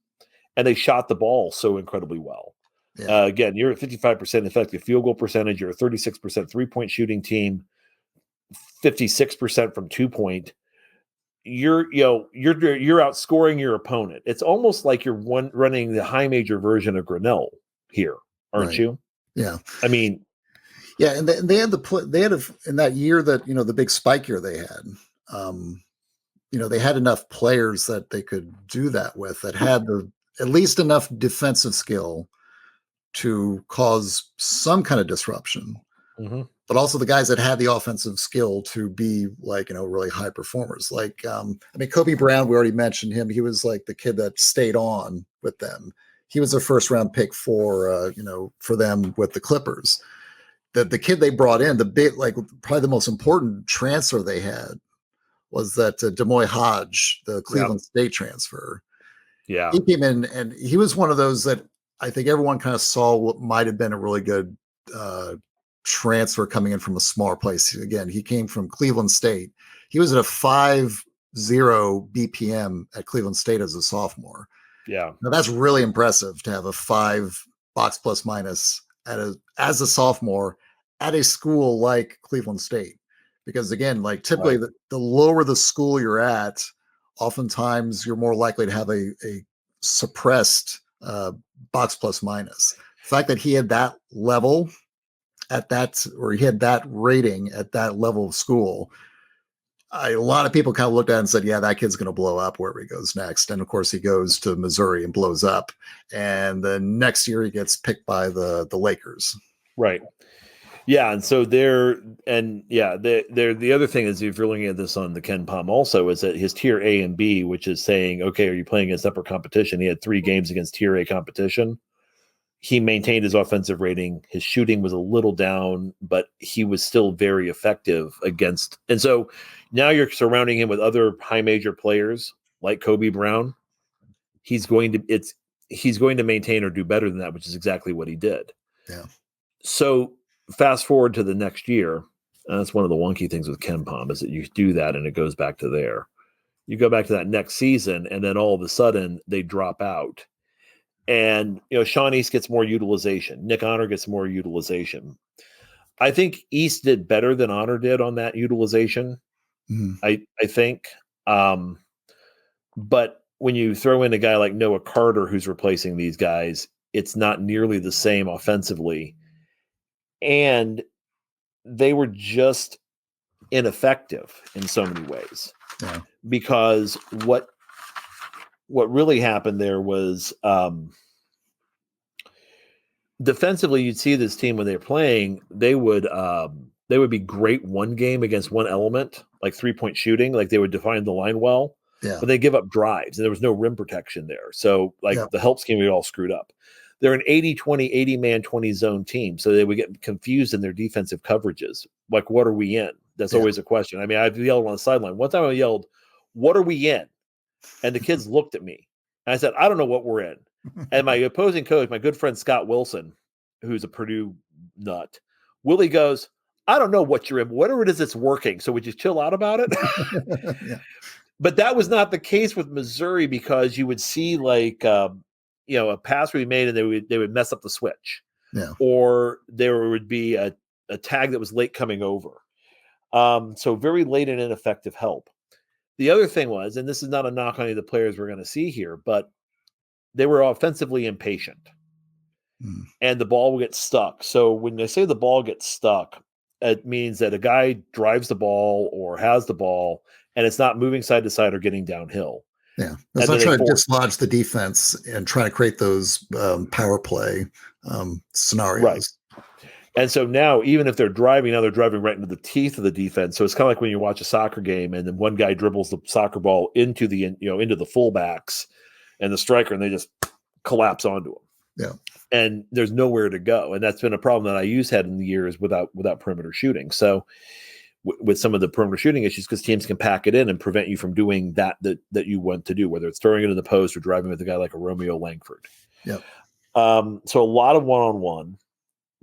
and they shot the ball so incredibly well. Yeah. Again, you're at 55% effective field goal percentage. You're a 36% 3-point shooting team, 56% from 2-point. You're outscoring your opponent. It's almost like you're running the high major version of Grinnell here, aren't you? Yeah. I mean, yeah, and they had in that year that the big spike year they had. They had enough players that they could do that with, that had at least enough defensive skill to cause some kind of disruption. Mm-hmm. But also the guys that had the offensive skill to be like, really high performers. Like, Kobe Brown, we already mentioned him. He was like the kid that stayed on with them. He was a 1st-round pick for them with the Clippers. The kid they brought in, probably the most important transfer they had was that Demoy Hodge, the Cleveland State transfer. Yeah. He came in and he was one of those that I think everyone kind of saw what might have been a really good transfer coming in from a smaller place. Again, he came from Cleveland State. He was at a 5.0 BPM at Cleveland State as a sophomore. Yeah. Now that's really impressive to have a 5 box plus minus as a sophomore at a school like Cleveland State. Because again, like typically the lower the school you're at, oftentimes you're more likely to have a suppressed box plus minus. The fact that he had that level at that, or he had that rating at that level of school, a lot of people kind of looked at it and said, yeah, that kid's going to blow up wherever he goes next. And of course he goes to Missouri and blows up. And the next year he gets picked by the Lakers. Right. Yeah. And so the other thing is, if you're looking at this on the Ken Palm also, is that his tier A and B, which is saying, okay, are you playing against upper competition? He had 3 games against tier A competition. He maintained his offensive rating. His shooting was a little down, but he was still very effective against. And so now you're surrounding him with other high major players like Kobe Brown. He's going to maintain or do better than that, which is exactly what he did. Yeah. So fast forward to the next year. And that's one of the wonky things with Ken Palm, is that you do that and it goes back to there. You go back to that next season, and then all of a sudden they drop out. And, Sean East gets more utilization. Nick Honor gets more utilization. I think East did better than Honor did on that utilization. I think. But when you throw in a guy like Noah Carter, who's replacing these guys, it's not nearly the same offensively. And they were just ineffective in so many ways. Yeah. Because what really happened there was defensively, you'd see this team when they were playing, they would be great one game against one element, like 3-point shooting, like they would define the line well, but they give up drives and there was no rim protection there. So the help scheme would be all screwed up. They're an 80-20, 80-man, 20 zone team. So they would get confused in their defensive coverages. Like, what are we in? That's always a question. I mean, I've yelled on the sideline. One time I yelled, "What are we in?" And the kids looked at me. And I said, "I don't know what we're in." And my opposing coach, my good friend Scott Wilson, who's a Purdue nut, Willie goes, "I don't know what you're in. Whatever it is, it's working. So would you chill out about it?" Yeah. But that was not the case with Missouri, because you would see a pass would be made and they would mess up the switch. Yeah. Or there would be a tag that was late coming over. So very late and ineffective help. The other thing was, and this is not a knock on any of the players we're going to see here, but they were offensively impatient. And the ball will get stuck. So when they say the ball gets stuck, it means that a guy drives the ball or has the ball and it's not moving side to side or getting downhill. Yeah. It's not trying to dislodge the defense and try to create those power play scenarios. Right. And so now, even if they're driving right into the teeth of the defense. So it's kind of like when you watch a soccer game and then one guy dribbles the soccer ball into the fullbacks and the striker, and they just collapse onto him. Yeah. And there's nowhere to go. And that's been a problem that IU's had in the years without perimeter shooting. So with some of the perimeter shooting issues, because teams can pack it in and prevent you from doing that you want to do, whether it's throwing it in the post or driving with a guy like a Romeo Langford. Yeah. So a lot of one-on-one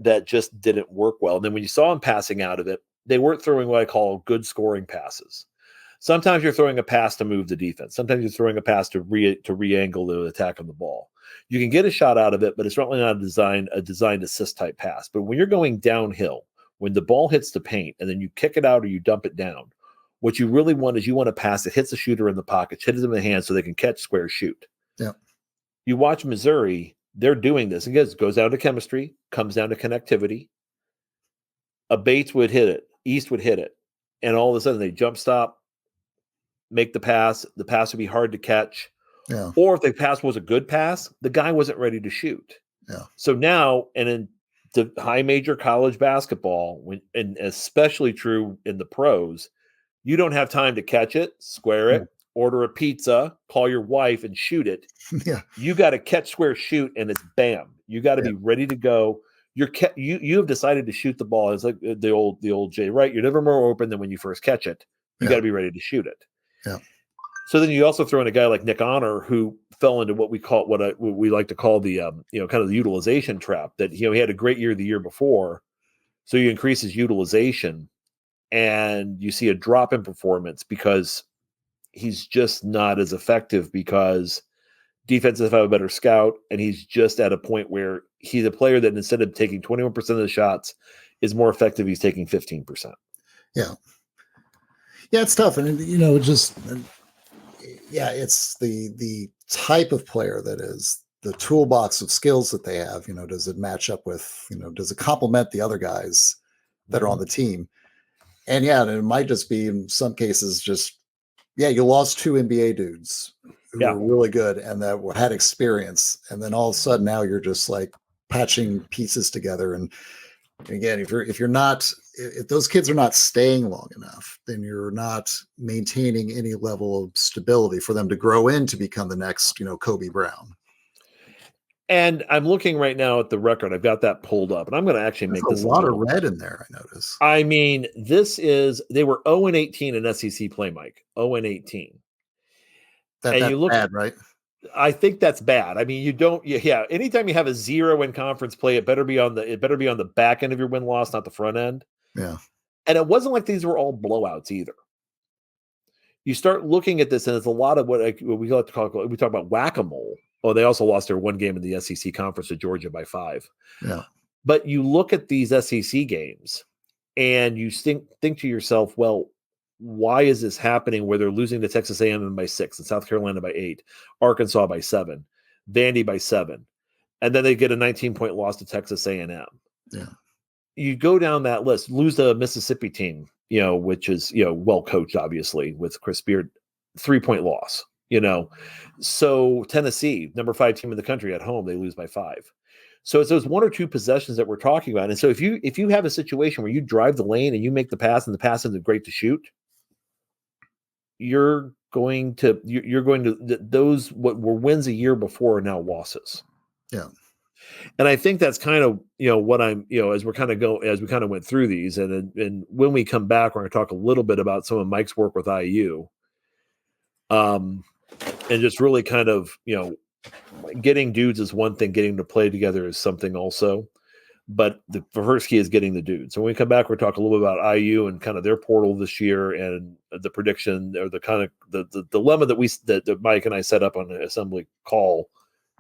that just didn't work well. And then when you saw them passing out of it, they weren't throwing what I call good scoring passes. Sometimes you're throwing a pass to move the defense. Sometimes you're throwing a pass to re-angle the attack on the ball. You can get a shot out of it, but it's certainly not a designed assist type pass. But when you're going downhill, when the ball hits the paint and then you kick it out or you dump it down, what you really want is you want a pass that hits the shooter in the pocket, hits them in the hand so they can catch, square, shoot. Yeah. You watch Missouri, they're doing this. Again, it goes down to chemistry, comes down to connectivity. A Bates would hit it, East would hit it, and all of a sudden they jump stop, make the pass. The pass would be hard to catch. Yeah. Or if the pass was a good pass, the guy wasn't ready to shoot. Yeah. So now, and in the high major college basketball, and especially true in the pros, you don't have time to catch it, square it, order a pizza, call your wife and shoot it. Yeah. You got to catch, square, shoot, and it's bam. You got to be ready to go. You have decided to shoot the ball. It's like the old Jay Wright. You're never more open than when you first catch it. You got to be ready to shoot it. Yeah. So then you also throw in a guy like Nick Honor, who fell into what we like to call the kind of the utilization trap. That he had a great year the year before, So you increase his utilization, and you see a drop in performance because he's just not as effective because defenses have a better scout, and he's just at a point where he's a player that instead of taking 21% of the shots is more effective. He's taking 15%. Yeah. Yeah, it's tough. And, it's the type of player that is the toolbox of skills that they have. Does it match up with, does it complement the other guys that are on the team? And it might just be in some cases just, you lost 2 NBA dudes who were really good and that had experience. And then all of a sudden now you're just like patching pieces together. And again, if those kids are not staying long enough, then you're not maintaining any level of stability for them to grow in to become the next, Kobe Brown. And I'm looking right now at the record. I've got that pulled up, and I'm going to actually make this a lot of red in there. I notice. I mean, they were 0-18 in SEC play, Mike. 0-18. That's bad, right? I think that's bad. I mean, you don't. Yeah. Anytime you have a 0 in conference play, it better be on the back end of your win loss, not the front end. Yeah. And it wasn't like these were all blowouts either. You start looking at this, and it's a lot of what we like to call. We talk about whack-a-mole. Oh, they also lost their one game in the SEC conference to Georgia by 5. Yeah. But you look at these SEC games and you think to yourself, well, why is this happening where they're losing to Texas A&M by 6 and South Carolina by 8, Arkansas by 7, Vandy by 7, and then they get a 19-point loss to Texas A&M. Yeah. You go down that list, lose the Mississippi team, which is, well coached, obviously, with Chris Beard, 3-point loss. So Tennessee, number 5 team in the country at home, they lose by 5. So it's those 1 or 2 possessions that we're talking about. And so if you have a situation where you drive the lane and you make the pass and the pass isn't great to shoot, you're going to those what were wins a year before are now losses. Yeah. And I think that's kind of, what I'm, as we kind of went through these, and when we come back, we're going to talk a little bit about some of Mike's work with IU. And just really kind of, getting dudes is one thing, getting to play together is something also. But the first key is getting the dudes. So when we come back, we'll talk a little bit about IU and kind of their portal this year and the prediction or the kind of the dilemma that Mike and I set up on an assembly call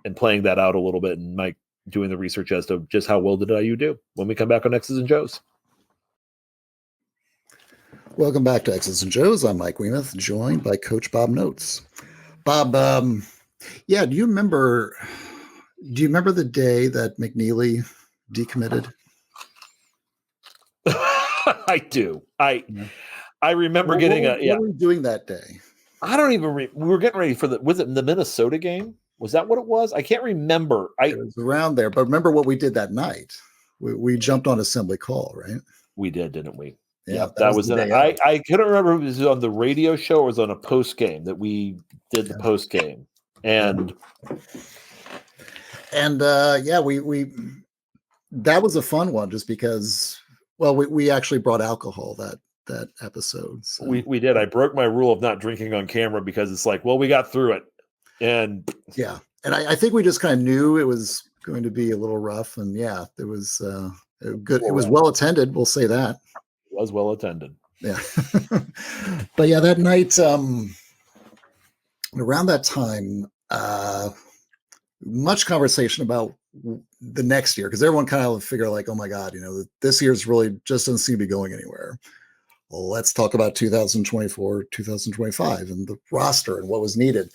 and playing that out a little bit, and Mike doing the research as to just how well did IU do when we come back on X's and Joe's. Welcome back to X's and Joe's. I'm Mike Weemuth, joined by Coach Bob Notes. Bob, do you remember the day that McNeely decommitted? I do. I remember What were we doing that day? I don't even we were getting ready for was it the Minnesota game? Was that what it was? I can't remember. It was around there, but remember what we did that night? We jumped on assembly call, right? We did, didn't we? Yeah, that was it. I couldn't remember if it was on the radio show or it was on a post game that we did the post game. And we that was a fun one just because we actually brought alcohol that episode. So. We did. I broke my rule of not drinking on camera because it's like, well, we got through it. And yeah. And I think we just kind of knew it was going to be a little rough, and it was good. It was well attended, we'll say that. It was well attended. Yeah. But that night, around that time, much conversation about the next year, because everyone kind of figured like, oh my God, this year's really just doesn't seem to be going anywhere. Well, let's talk about 2024, 2025 and the roster and what was needed.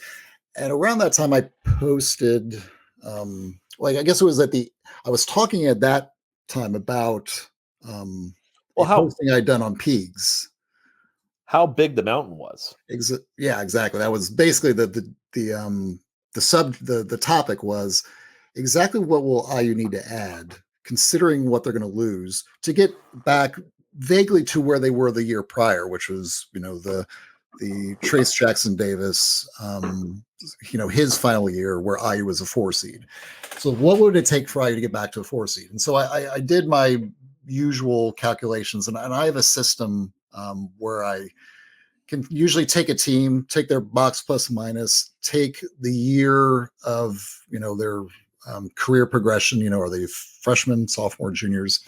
And around that time I posted, I guess it was I was talking at that time about posting I'd done on Pigs. How big the mountain was. Yeah, exactly. That was basically the topic was exactly what will IU need to add, considering what they're going to lose to get back vaguely to where they were the year prior, which was, the Trace Jackson Davis, his final year where IU was a 4 seed. So what would it take for IU to get back to a 4 seed? And so I did my usual calculations, and I have a system where I can usually take a team, take their box plus minus, take the year of, their career progression, are they freshmen, sophomore, juniors,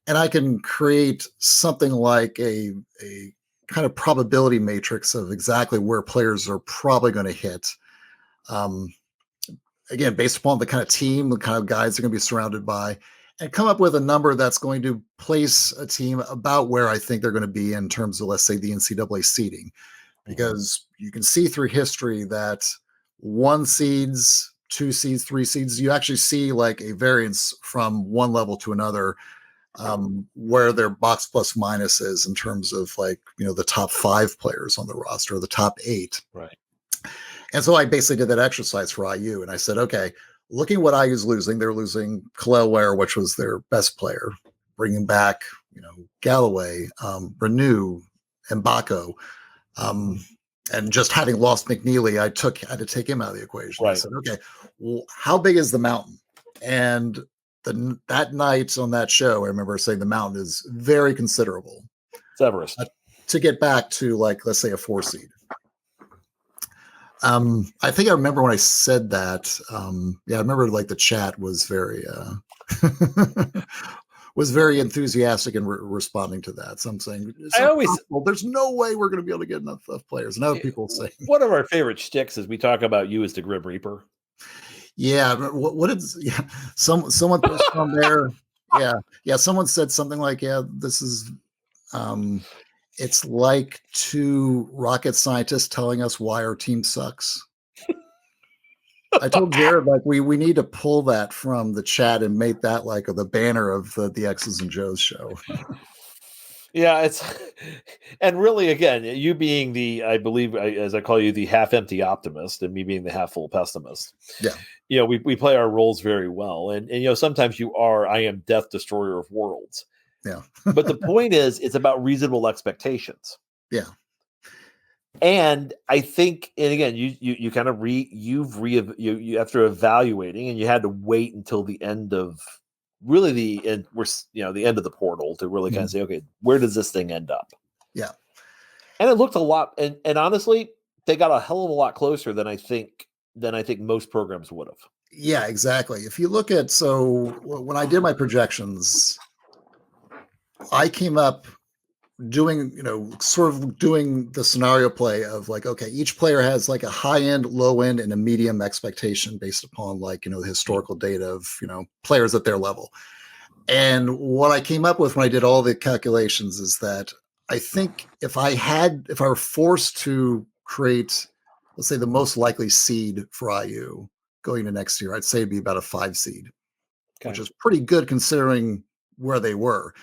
and I can create something like a kind of probability matrix of exactly where players are probably going to hit. Again, based upon the kind of team, the kind of guys they're going to be surrounded by, and come up with a number that's going to place a team about where I think they're going to be in terms of, let's say, the NCAA seeding. Because you can see through history that 1 seeds, 2 seeds, 3 seeds, you actually see like a variance from one level to another, where their box plus minus is in terms of like, the top 5 players on the roster, or the top 8. Right. And so I basically did that exercise for IU, and I said, okay, looking what IU's losing, they're losing Khalil Ware, which was their best player, bringing back, Galloway, Renew, Mbako, and just having lost McNeely, I had to take him out of the equation. Right. I said, okay, well, how big is the mountain? And that night on that show, I remember saying the mountain is very considerable. It's Everest. To get back to, like, let's say a 4 seed. I think I remember when I said that. I remember like the chat was very was very enthusiastic in responding to that. So I'm saying, there's no way we're going to be able to get enough players. And other people say, one of our favorite shticks is we talk about you as the Grim Reaper. Yeah. What is? Yeah. Someone posted on there. Yeah. Someone said something like, this is. It's like 2 rocket scientists telling us why our team sucks. I told Jared, like, we need to pull that from the chat and make that like the banner of the X's and Joe's show. Yeah, and really, again, you being I believe, as I call you, the half empty optimist, and me being the half full pessimist. Yeah. We play our roles very well. And sometimes I am death destroyer of worlds. Yeah. But the point is, it's about reasonable expectations. Yeah. And I think, and again, you kind of you after evaluating, and you had to wait until the end of the end of the portal to really kind of say, okay, where does this thing end up? Yeah. And it looked a lot, and honestly, they got a hell of a lot closer than I think most programs would have. Yeah, exactly. If you look at, so when I did my projections, I came up doing, sort of doing the scenario play of like, okay, each player has like a high end, low end, and a medium expectation based upon like, the historical data of, players at their level. And what I came up with when I did all the calculations is that I think if I were forced to create, let's say, the most likely seed for IU going to next year, I'd say it'd be about a 5 seed, which is pretty good considering where they were.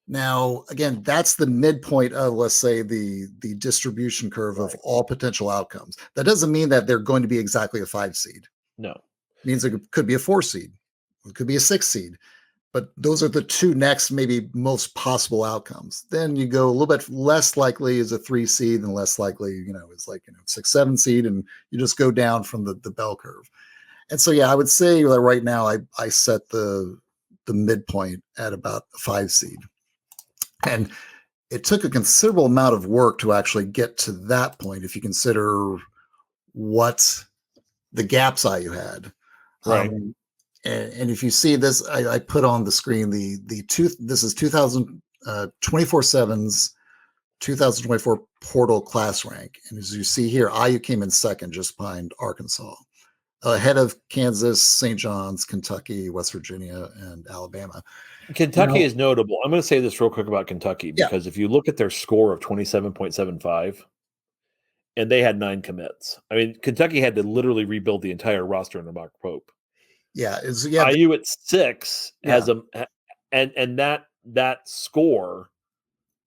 Now, again, that's the midpoint of, let's say, the distribution curve of all potential outcomes. That doesn't mean that they're going to be exactly a 5 seed. No. It means it could be a 4 seed. It could be a 6 seed. But those are the 2 next, maybe most possible outcomes. Then you go a little bit less likely is a 3 seed and less likely, is like, 6, 7 seed. And you just go down from the bell curve. And so, I would say that right now I set the midpoint at about a 5 seed. And it took a considerable amount of work to actually get to that point, if you consider what the gaps IU had. Right. And if you see this, I put on the screen this is 2024/7's 2024 portal class rank. And as you see here, IU came in second, just behind Arkansas, ahead of Kansas, St. John's, Kentucky, West Virginia, and Alabama. Kentucky is notable. I'm going to say this real quick about Kentucky, because if you look at their score of 27.75, and they had 9 commits. I mean, Kentucky had to literally rebuild the entire roster under Mark Pope. Yeah, IU at 6 has and that score,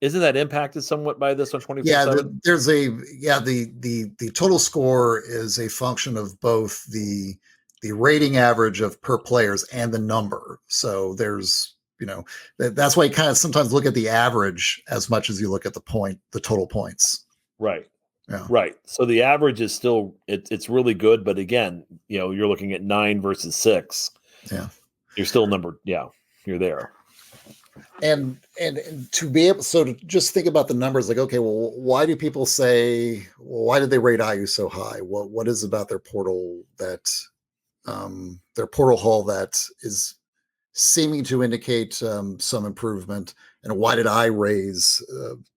isn't that impacted somewhat by this on 24/7? Yeah, the total score is a function of both the rating average of per players and the number. So there's, that's why you kind of sometimes look at the average as much as you look at the total points. Right. Yeah. Right. So the average is still, it's really good. But again, you're looking at 9 versus 6. Yeah. You're still you're there. And to be able, so to just think about the numbers, like, okay, well, why do people say, well, why did they rate IU so high? What is about their portal that, their portal haul that seeming to indicate some improvement. And why did I raise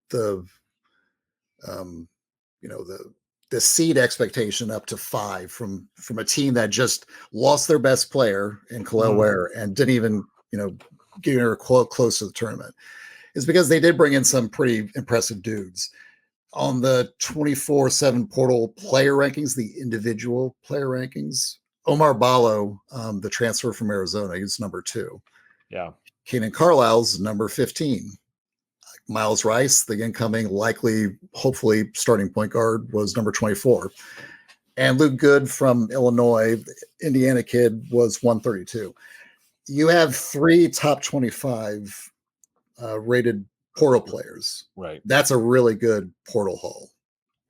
the the seed expectation up to 5 from a team that just lost their best player in Khalil Ware and didn't even get her close to the tournament? Is because they did bring in some pretty impressive dudes on the 24/7 portal player rankings, the individual player rankings. Omar Ballo, the transfer from Arizona, he's number 2. Yeah. Keenan Carlisle's number 15. Miles Rice, the incoming, likely, hopefully starting point guard, was number 24. And Luke Good from Illinois, the Indiana kid, was 132. You have 3 top 25 rated portal players. Right. That's a really good portal haul.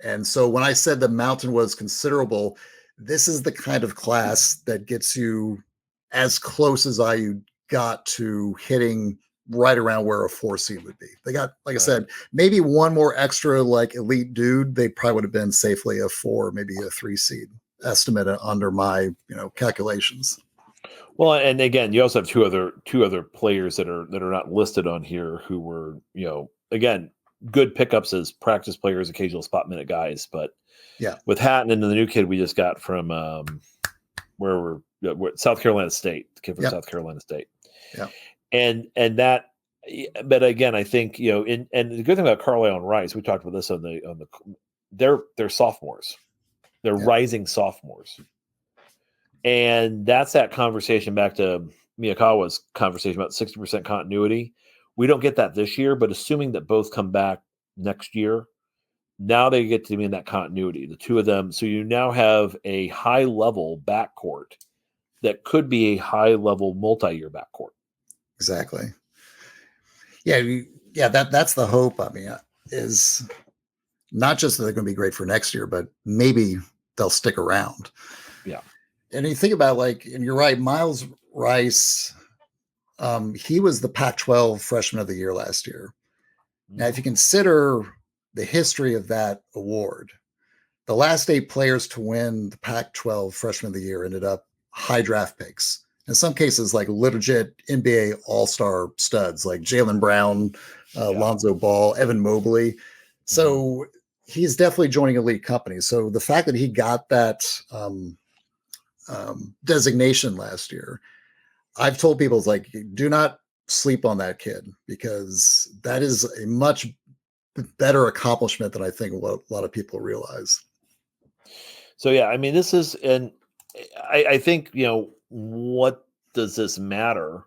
And so when I said the mountain was considerable, this is the kind of class that gets you as close as IU got to hitting right around where a 4 seed would be. They got, like I said, maybe one more extra like elite dude. They probably would have been safely a 4, maybe a 3 seed estimate under my calculations. Well, and again, you also have two other players that are not listed on here who were, again, good pickups as practice players, occasional spot minute guys. But yeah, with Hatton and the new kid we just got from where South Carolina State, the kid from South Carolina State. Yeah. And that, but again, I think, and the good thing about Carlisle and Rice, we talked about this on the they're sophomores. They're rising sophomores. And that's that conversation back to Miyakawa's conversation about 60% continuity. We don't get that this year, but assuming that both come back next year, now they get to be in that continuity, the two of them. So you now have a high level backcourt that could be a high level multi-year backcourt. Exactly. Yeah. That's the hope. I mean, is not just that they're going to be great for next year, but maybe they'll stick around. Yeah. And you think about and you're right, Miles Rice, he was the Pac-12 Freshman of the Year last year. Now, if you consider the history of that award, the last 8 players to win the Pac-12 Freshman of the Year ended up high draft picks. In some cases, like legit NBA all-star studs like Jaylen Brown, Lonzo Ball, Evan Mobley. So he's definitely joining elite company. So the fact that he got that designation last year, I've told people, it's like, do not sleep on that kid, because that is a much better accomplishment than I think what a lot of people realize. So, yeah, I mean, this is, and I think, what does this matter?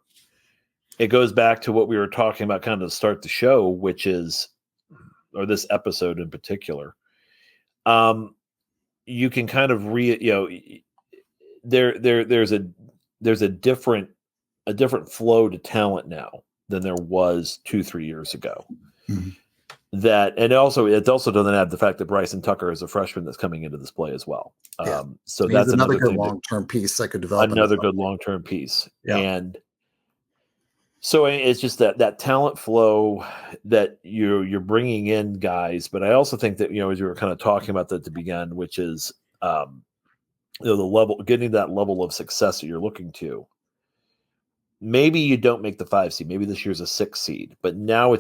It goes back to what we were talking about kind of to start the show, which is, or this episode in particular. You can kind of there's a different flow to talent now than there was 2-3 years ago. Mm-hmm. It also doesn't add the fact that Bryson Tucker is a freshman that's coming into this play as well. So that's another good long-term piece that could develop. Another good long-term piece. Yeah. And so it's just that talent flow that you're bringing in guys. But I also think that, as you were kind of talking about that to begin, which is, the level, getting that level of success that you're looking to. Maybe you don't make the 5 seed. Maybe this year's a 6 seed, but now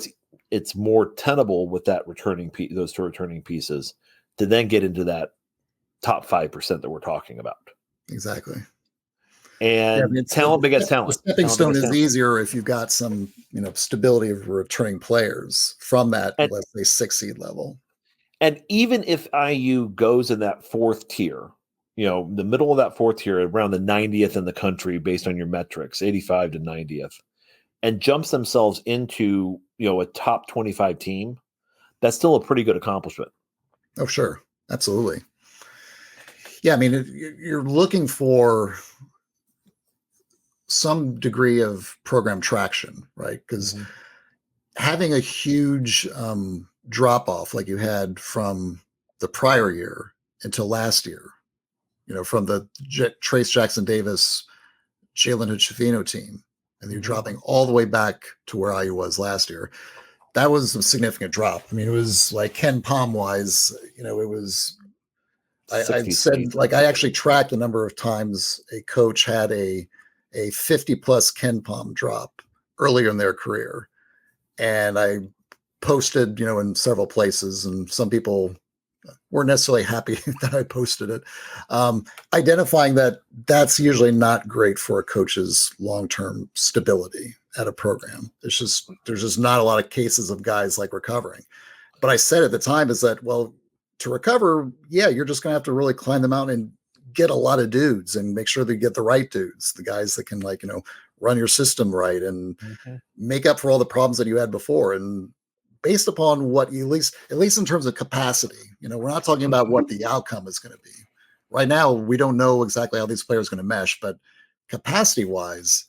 it's more tenable with that those 2 returning pieces to then get into that top 5% that we're talking about. Exactly. And talent begets talent. The stepping stone is easier if you've got some, stability of returning players from that, let's say, 6 seed level. And even if IU goes in that 4th tier, the middle of that 4th tier, around the 90th in the country based on your metrics, 85 to 90th, and jumps themselves into, a top 25 team, that's still a pretty good accomplishment. Oh, sure. Absolutely. Yeah. I mean, you're looking for some degree of program traction, right? Because having a huge drop off like you had from the prior year until last year, from the Trace Jackson Davis, Jalen Hood-Schifino team, and you're dropping all the way back to where IU was last year. That was a significant drop. I mean, it was like Ken Palm wise, it was, I said, like, I actually tracked the number of times a coach had a a 50+ Ken Palm drop earlier in their career. And I posted, in several places, and some people weren't necessarily happy that I posted it, identifying that that's usually not great for a coach's long-term stability at a program. There's just not a lot of cases of guys like recovering. But I said at the time is that, well, to recover, yeah, you're just going to have to really climb the mountain and get a lot of dudes and make sure that you get the right dudes, the guys that can run your system right and make up for all the problems that you had before. And based upon what at least in terms of capacity, we're not talking about what the outcome is going to be. Right now, we don't know exactly how these players are going to mesh, but capacity wise,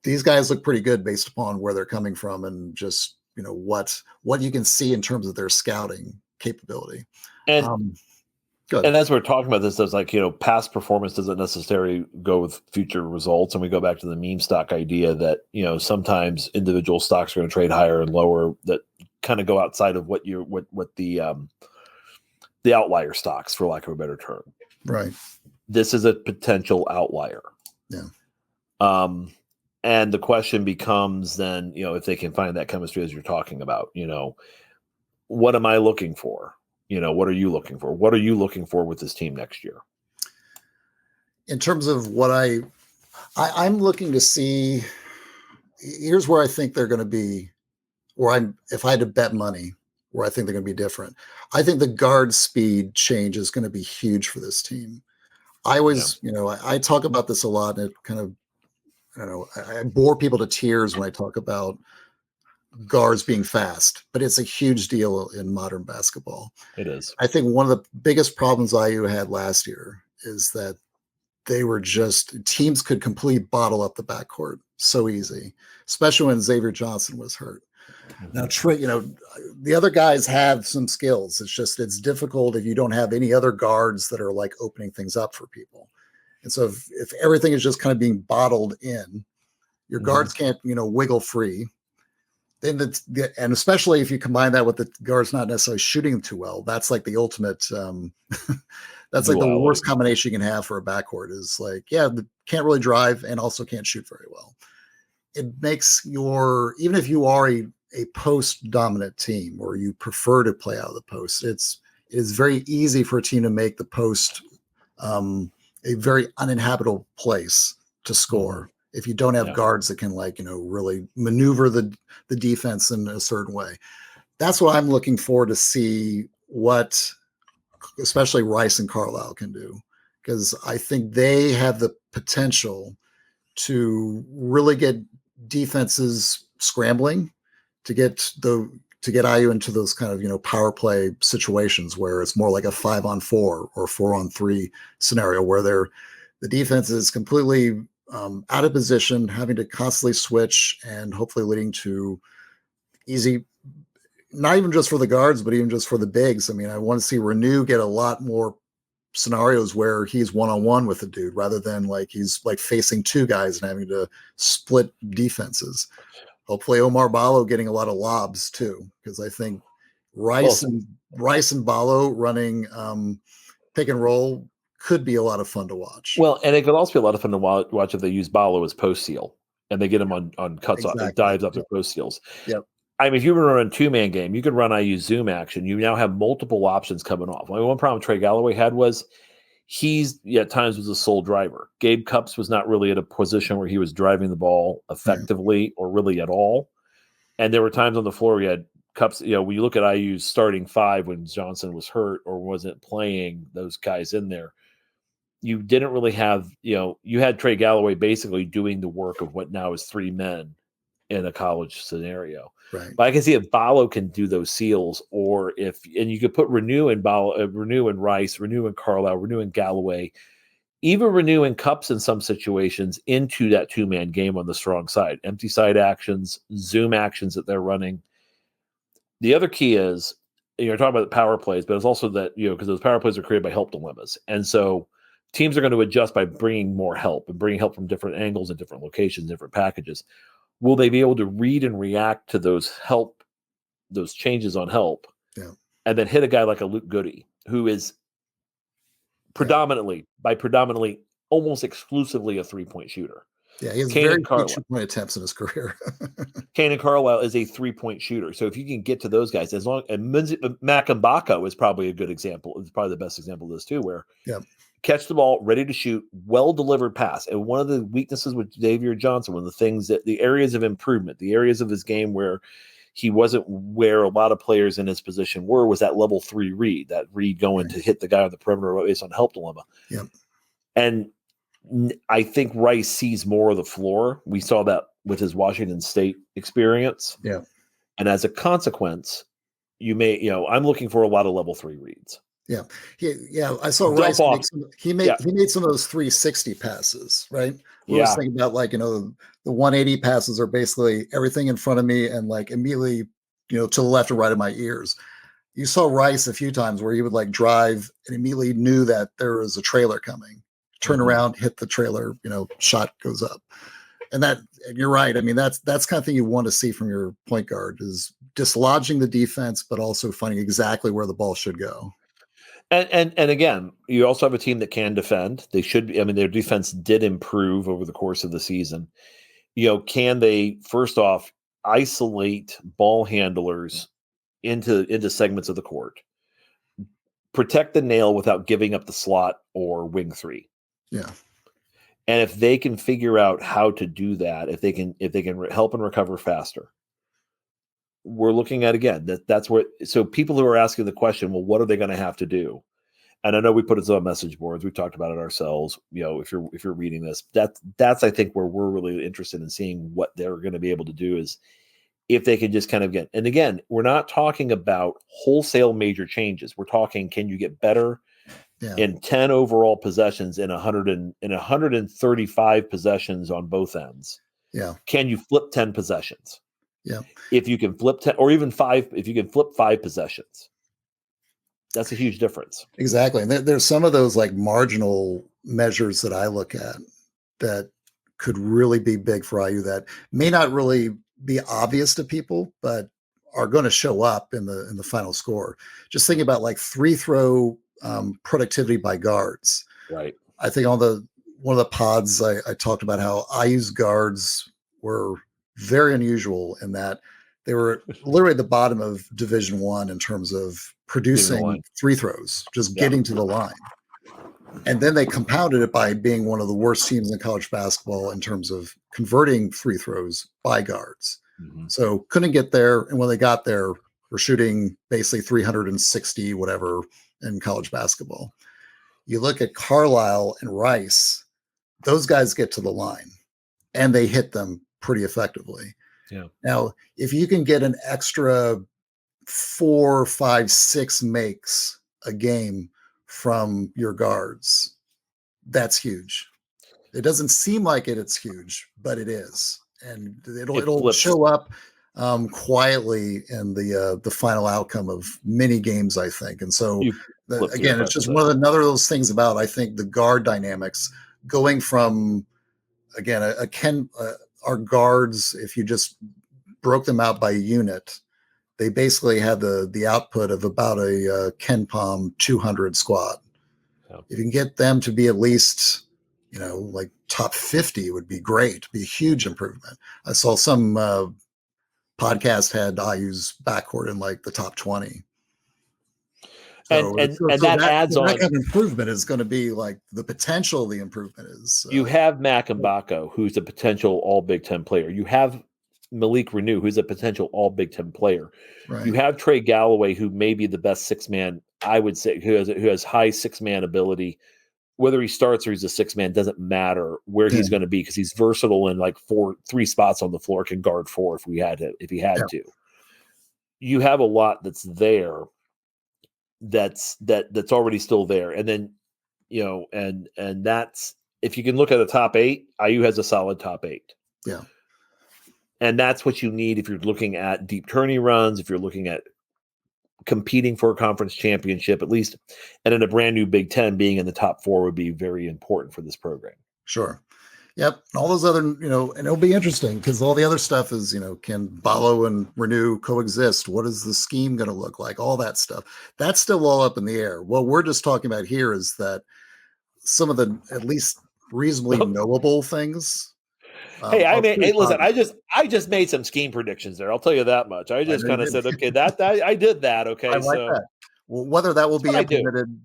these guys look pretty good based upon where they're coming from and just, what you can see in terms of their scouting capability. And as we're talking about this, there's past performance doesn't necessarily go with future results. And we go back to the meme stock idea that, sometimes individual stocks are going to trade higher and lower that kind of go outside of what the outlier stocks, for lack of a better term. Right. This is a potential outlier. Yeah. And the question becomes then, if they can find that chemistry as you're talking about, what am I looking for? What are you looking for? What are you looking for with this team next year? In terms of what I'm looking to see, here's where I think they're going to be, if I had to bet money, where I think they're going to be different. I think the guard speed change is going to be huge for this team. I always, I talk about this a lot, and it kind of, I bore people to tears when I talk about guards being fast, but it's a huge deal in modern basketball. It is. I think one of the biggest problems IU had last year is that teams could completely bottle up the backcourt so easy, especially when Xavier Johnson was hurt. Now, the other guys have some skills. It's difficult if you don't have any other guards that are like opening things up for people. And so if everything is just kind of being bottled in, your guards can't, wiggle free. Then and especially if you combine that with the guards not necessarily shooting too well, that's like the ultimate. That's like the worst combination you can have for a backcourt is can't really drive and also can't shoot very well. It makes even if you are a post dominant team or you prefer to play out of the post, it is very easy for a team to make the post a very uninhabitable place to score if you don't have guards that can really maneuver the defense in a certain way. That's what I'm looking for to see what especially Rice and Carlisle can do, because I think they have the potential to really get defenses scrambling to get IU into those kind of, power play situations where it's more like a 5-on-4 or 4-on-3 scenario where the defense is completely out of position, having to constantly switch and hopefully leading to easy, not even just for the guards, but even just for the bigs. I mean, I want to see Renew get a lot more scenarios where he's one-on-one with a dude rather than he's facing two guys and having to split defenses. Hopefully Omar Ballo getting a lot of lobs too, because I think Rice and Ballo running pick and roll could be a lot of fun to watch. Well, and it could also be a lot of fun to watch if they use Ballo as post seal and they get him on cuts off, dives up their post seals. Yep. I mean, if you run a two-man game, you could run IU zoom action. You now have multiple options coming off. One problem Trey Galloway had was he's at times was a sole driver. Gabe Cupps was not really at a position where he was driving the ball effectively or really at all. And there were times on the floor where you had Cupps, when you look at IU's starting five when Johnson was hurt or wasn't playing those guys in there, you didn't really have, you had Trey Galloway basically doing the work of what now is three men in a college scenario. Right. But I can see if Ballo can do those seals, and you could put Renew and Renew and Rice, Renew and Carlisle, Renew and Galloway, even Renew and Cupps in some situations into that two-man game on the strong side. Empty side actions, zoom actions that they're running. The other key is, you're talking about the power plays, but it's also that, because those power plays are created by help dilemmas. And so teams are going to adjust by bringing more help and bringing help from different angles and different locations, different packages. Will they be able to read and react to those changes on help, and then hit a guy like a Luke Goody, who is predominantly almost exclusively a 3-point shooter. Yeah, he has Kane very and few Carlisle. 2-point attempts in his career. Kane and Carlisle is a 3-point shooter. So if you can get to those guys, and Makambako is probably a good example. It's probably the best example of this too, where catch the ball, ready to shoot, well-delivered pass. And one of the weaknesses with Xavier Johnson, one of the things that the areas of improvement, the areas of his game where he wasn't where a lot of players in his position were, was that level 3 read, that read going to hit the guy on the perimeter based on help dilemma. Yep. And I think Rice sees more of the floor. We saw that with his Washington State experience. Yeah. And as a consequence, I'm looking for a lot of level 3 reads. Yeah. I saw Rice he made some of those 360 passes, right? We was thinking about the 180 passes are basically everything in front of me and immediately, to the left or right of my ears. You saw Rice a few times where he would drive and immediately knew that there was a trailer coming. Turn around, hit the trailer, shot goes up. And you're right. I mean, that's the kind of thing you want to see from your point guard is dislodging the defense, but also finding exactly where the ball should go. And again, you also have a team that can defend. They should be. I mean, their defense did improve over the course of the season. Can they first off isolate ball handlers into segments of the court, protect the nail without giving up the slot or wing 3? Yeah. And if they can figure out how to do that, if they can help and recover faster, we're looking at again that's where. So people who are asking the question, well, what are they going to have to do? And I know we put it on message boards. We've talked about it ourselves. If you're reading this, that's I think where we're really interested in seeing what they're going to be able to do is if they can just kind of get. And again, we're not talking about wholesale major changes. We're talking, can you get better in 10 overall possessions in 135 possessions on both ends? Yeah. Can you flip 10 possessions? Yeah. If you can flip 10 or even 5, if you can flip 5 possessions, that's a huge difference. Exactly. And there's some of those marginal measures that I look at that could really be big for IU that may not really be obvious to people, but are going to show up in the final score. Just thinking about free throw productivity by guards. Right. I think on one of the pods I talked about how IU's guards were very unusual in that they were literally at the bottom of Division I in terms of producing free throws, just getting to the line. And then they compounded it by being one of the worst teams in college basketball in terms of converting free throws by guards. Mm-hmm. So couldn't get there. And when they got there, were shooting basically 360, whatever, in college basketball. You look at Carlisle and Rice, those guys get to the line and they hit them pretty effectively. Yeah. Now, if you can get an extra 4, 5, 6 makes a game from your guards, that's huge. It doesn't seem like it's huge, but it is. And it'll show up quietly in the final outcome of many games, I think. And so again, it's just another of those things about, I think, the guard dynamics going from, again, our guards, if you just broke them out by unit, they basically had the output of about a Ken Palm 200 squad. Yeah. If you can get them to be at least, top 50 would be great, be a huge improvement. I saw some podcast had IU's backcourt in the top 20. So, and that adds on. That kind of improvement is going to be the potential of the improvement is. You have Makambako, who's a potential all Big Ten player. You have Malik Renew, who's a potential all Big Ten player. Right. You have Trey Galloway, who may be the best 6-man, I would say, who has high 6-man ability. Whether he starts or he's a 6-man doesn't matter where he's going to be because he's versatile in 3 spots on the floor, can guard 4 if he had to. You have a lot that's there. That's already still there. And then, and that's, if you can look at the top 8, IU has a solid top 8. Yeah. And that's what you need if you're looking at deep tourney runs, if you're looking at competing for a conference championship, at least, and in a brand new Big Ten, being in the top 4 would be very important for this program. Sure. Yep. And all those other, and it'll be interesting because all the other stuff is, can Ballo and Renew coexist? What is the scheme going to look like? All that stuff. That's still all up in the air. What we're just talking about here is that some of the, at least reasonably knowable things. Hey, are pretty listen, positive. I just made some scheme predictions there. I'll tell you that much. I just know you kind of did. said, okay, that I did that. Okay, I like so that. Well, whether that will that's what be I do. implemented,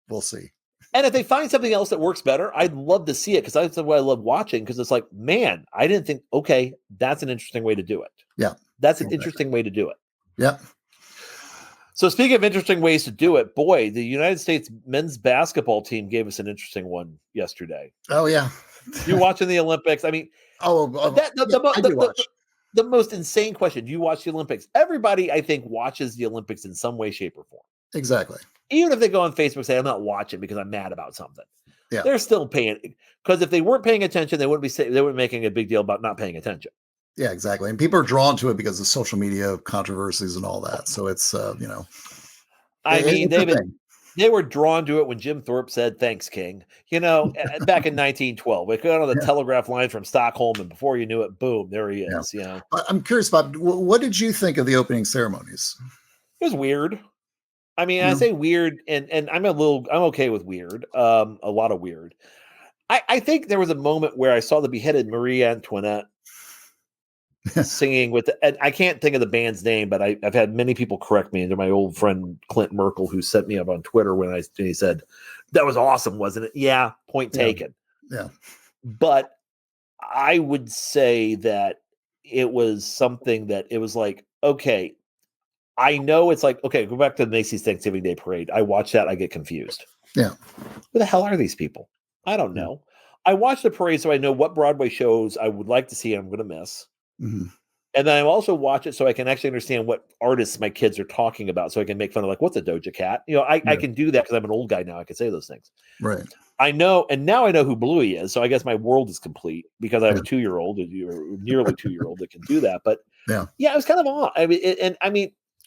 we'll see. And if they find something else that works better, I'd love to see it because that's what I love watching. Because it's like, man, I didn't think. Okay, that's an interesting way to do it. Yeah, That's an exactly. interesting way to do it. Yep. So speaking of interesting ways to do it, boy, the United States men's basketball team gave us an interesting one yesterday. Oh yeah. You watching the Olympics? I mean, I do watch. The most insane question: do you watch the Olympics? Everybody, I think, watches the Olympics in some way, shape, or form. Exactly. Even if they go on Facebook and say, "I'm not watching because I'm mad about something," Yeah. they're still paying. Because if they weren't paying attention, they wouldn't making a big deal about not paying attention. Yeah, exactly. And people are drawn to it because of social media controversies and all that. So it's I mean, it's a thing. they were drawn to it when Jim Thorpe said, "Thanks, King." Back in 1912, we got on the telegraph line from Stockholm, and before you knew it, boom, there he is. Yeah. I'm curious, Bob. What did you think of the opening ceremonies? It was weird. I mean, I say weird, and I'm okay with weird. A lot of weird. I think there was a moment where I saw the beheaded Marie Antoinette singing and I can't think of the band's name, but I've had many people correct me. And my old friend Clint Merkel, who set me up on Twitter when he said that was awesome, wasn't it? Yeah, point taken. Yeah, but I would say that it was something that it was like, okay, I know it's like, okay, go back to the Macy's Thanksgiving Day Parade. I watch that, I get confused. Yeah, who the hell are these people? I don't know. I watch the parade so I know what Broadway shows I would like to see and I'm going to miss. Mm-hmm. And then I also watch it so I can actually understand what artists my kids are talking about, so I can make fun of like, what's a Doja Cat? I can do that because I'm an old guy now. I can say those things. Right. I know, and now I know who Bluey is. So I guess my world is complete because I have a 2-year-old, or nearly 2-year-old that can do that. But yeah, it was kind of odd.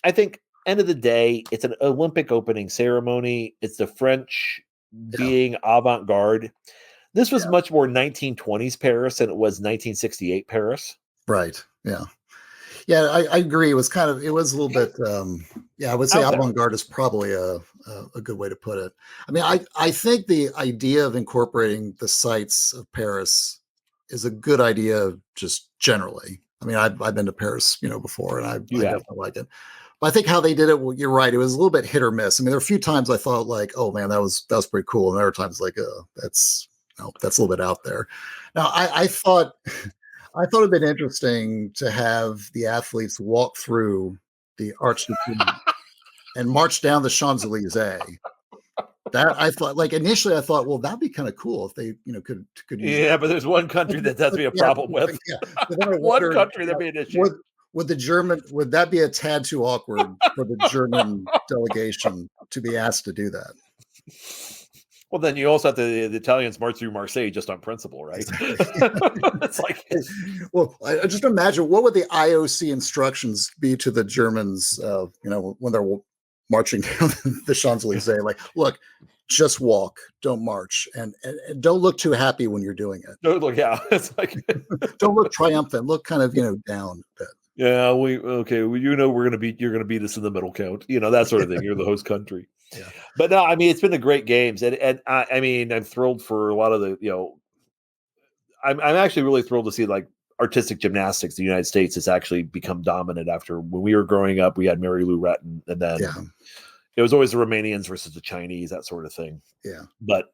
I think end of the day, it's an Olympic opening ceremony. It's the French being avant-garde. This was much more 1920s Paris than it was 1968 Paris. Right. Yeah. Yeah, I agree. It was a little bit, I would say avant-garde is probably a good way to put it. I mean, I think the idea of incorporating the sights of Paris is a good idea just generally. I mean, I've been to Paris, before, and I definitely like it. But I think how they did it, well, you're right. It was a little bit hit or miss. I mean, there were a few times I thought like, oh man, that was pretty cool. And there were times like, that's a little bit out there. Now, I thought it'd been interesting to have the athletes walk through the Arch de Triomphe and march down the Champs-Elysees. That I thought, like initially, I thought, well, that'd be kind of cool if they, could use but there's one country that has to be a problem with. One country that'd be an issue. Would that be a tad too awkward for the German delegation to be asked to do that? Well, then you also have the Italians march through Marseille just on principle, right? It's like, well, I just imagine what would the IOC instructions be to the Germans, when they're marching down the Champs-Elysees? Like, look, just walk, don't march, and don't look too happy when you're doing it. Don't look, it's like, don't look triumphant. Look kind of, down a bit. Yeah, you're gonna beat us in the middle count, that sort of thing. You're the host country. Yeah. But no, I mean, it's been a great games, and I mean, I'm thrilled for a lot of the, I'm actually really thrilled to see like artistic gymnastics. The United States has actually become dominant after when we were growing up. We had Mary Lou Retton, and then it was always the Romanians versus the Chinese, that sort of thing. Yeah. But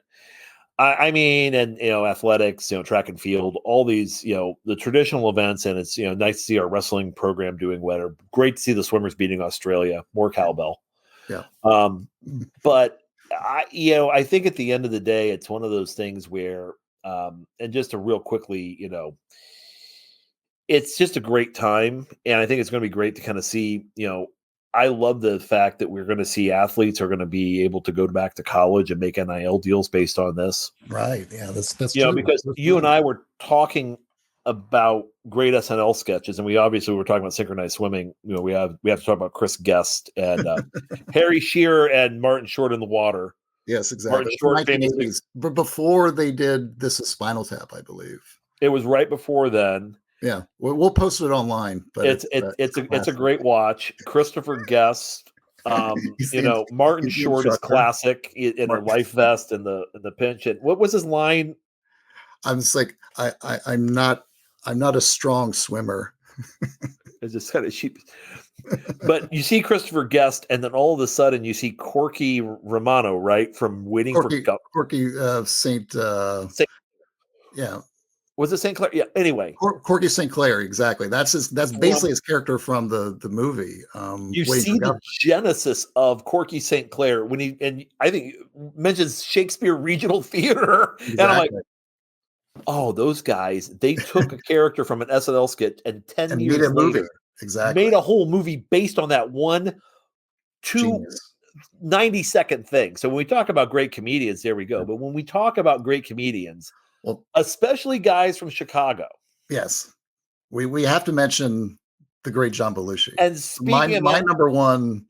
I mean, and athletics, track and field, all these, the traditional events, and it's nice to see our wrestling program doing better. Great to see the swimmers beating Australia. More cowbell. Yeah. But I think at the end of the day, it's one of those things where, and just to real quickly, it's just a great time. And I think it's going to be great to kind of see, I love the fact that we're going to see athletes are going to be able to go back to college and make NIL deals based on this. Right. Yeah. That's true. Because you and I were talking about great SNL sketches, and we obviously were talking about synchronized swimming. We have to talk about Chris Guest and Harry Shearer and Martin Short in the water. Yes, exactly. Martin Short famously, but before they did This Is Spinal Tap, I believe it was right before then. Yeah, we'll post it online. But it's a great watch. Christopher Guest, Martin Short is classic in a life vest and the pinch. And what was his line? I'm just like, I'm not a strong swimmer. I just kind of sheep. But you see Christopher Guest, and then all of a sudden you see Corky Romano, right, from Waiting for Corky Saint. Yeah. Was it St. Clair? Yeah. Anyway, Corky St. Clair, exactly. That's basically his character from the movie. You see the genesis of Corky St. Clair when I think mentions Shakespeare Regional Theater, exactly. and I'm like, oh, those guys, they took a character from an SNL skit and 10 years made a movie. Later, exactly, made a whole movie based on that 90-second thing. So when we talk about great comedians, there we go. Yeah. But when we talk about great comedians, especially guys from Chicago. Yes. We have to mention the great John Belushi. And speaking my number one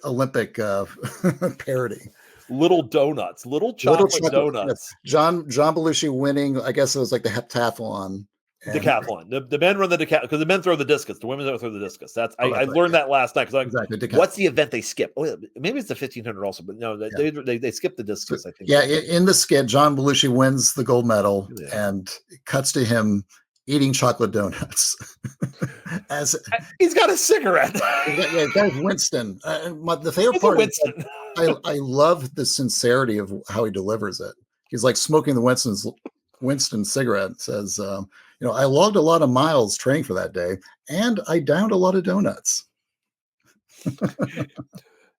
Olympic parody. Little donuts, little chocolate donuts. Yes. John Belushi winning, I guess it was like the heptathlon. Decathlon. The men run the decathlon because the men throw the discus. The women don't throw the discus. I learned that last night. Exactly. What's the event they skip? Oh, maybe it's the 1500 also, but no, they skip the discus. I think. Yeah, in the skit, John Belushi wins the gold medal, and it cuts to him eating chocolate donuts. As he's got a cigarette. Yeah, that's Winston. The favorite part is I love the sincerity of how he delivers it. He's like smoking the Winston cigarette. Says, I logged a lot of miles training for that day, and I downed a lot of donuts.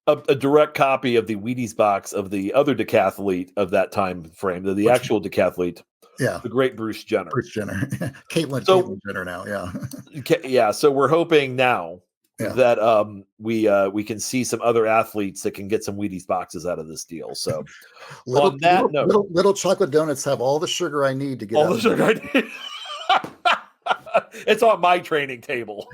a direct copy of the Wheaties box of the other decathlete of that time frame, the actual decathlete. Yeah, the great Bruce Jenner. Caitlyn Jenner now. Yeah, yeah. So we're hoping now that we can see some other athletes that can get some Wheaties boxes out of this deal. So little chocolate donuts have all the sugar I need to get all the sugar I need. It's on my training table.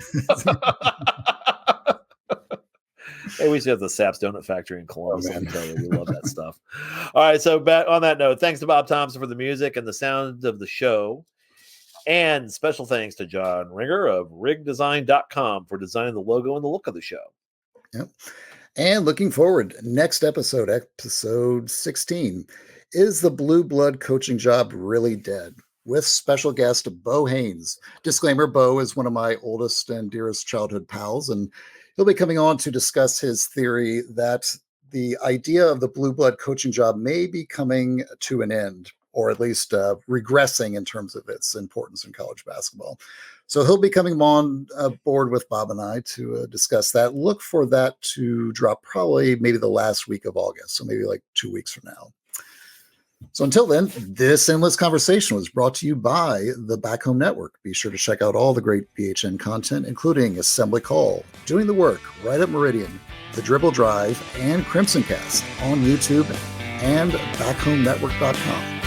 Hey, we should have the Saps Donut Factory in Columbus. Let me tell you, we love that stuff. All right, so back on that note, thanks to Bob Thompson for the music and the sound of the show. And special thanks to John Ringer of rigdesign.com for designing the logo and the look of the show. Yep. And looking forward, next episode 16, is the blue blood coaching job really dead? With special guest Bo Haynes. Disclaimer, Bo is one of my oldest and dearest childhood pals, and he'll be coming on to discuss his theory that the idea of the blue blood coaching job may be coming to an end, or at least regressing in terms of its importance in college basketball. So he'll be coming on board with Bob and I to discuss that. Look for that to drop probably maybe the last week of August, so maybe like 2 weeks from now. So until then, this Endless Conversation was brought to you by the Back Home Network. Be sure to check out all the great BHN content, including Assembly Call, Doing the Work, Right Up Meridian, The Dribble Drive, and Crimson Cast on YouTube and BackHomeNetwork.com.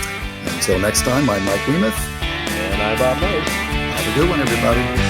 Until next time, I'm Mike Weemuth. And I'm Bob Mose. Have a good one, everybody.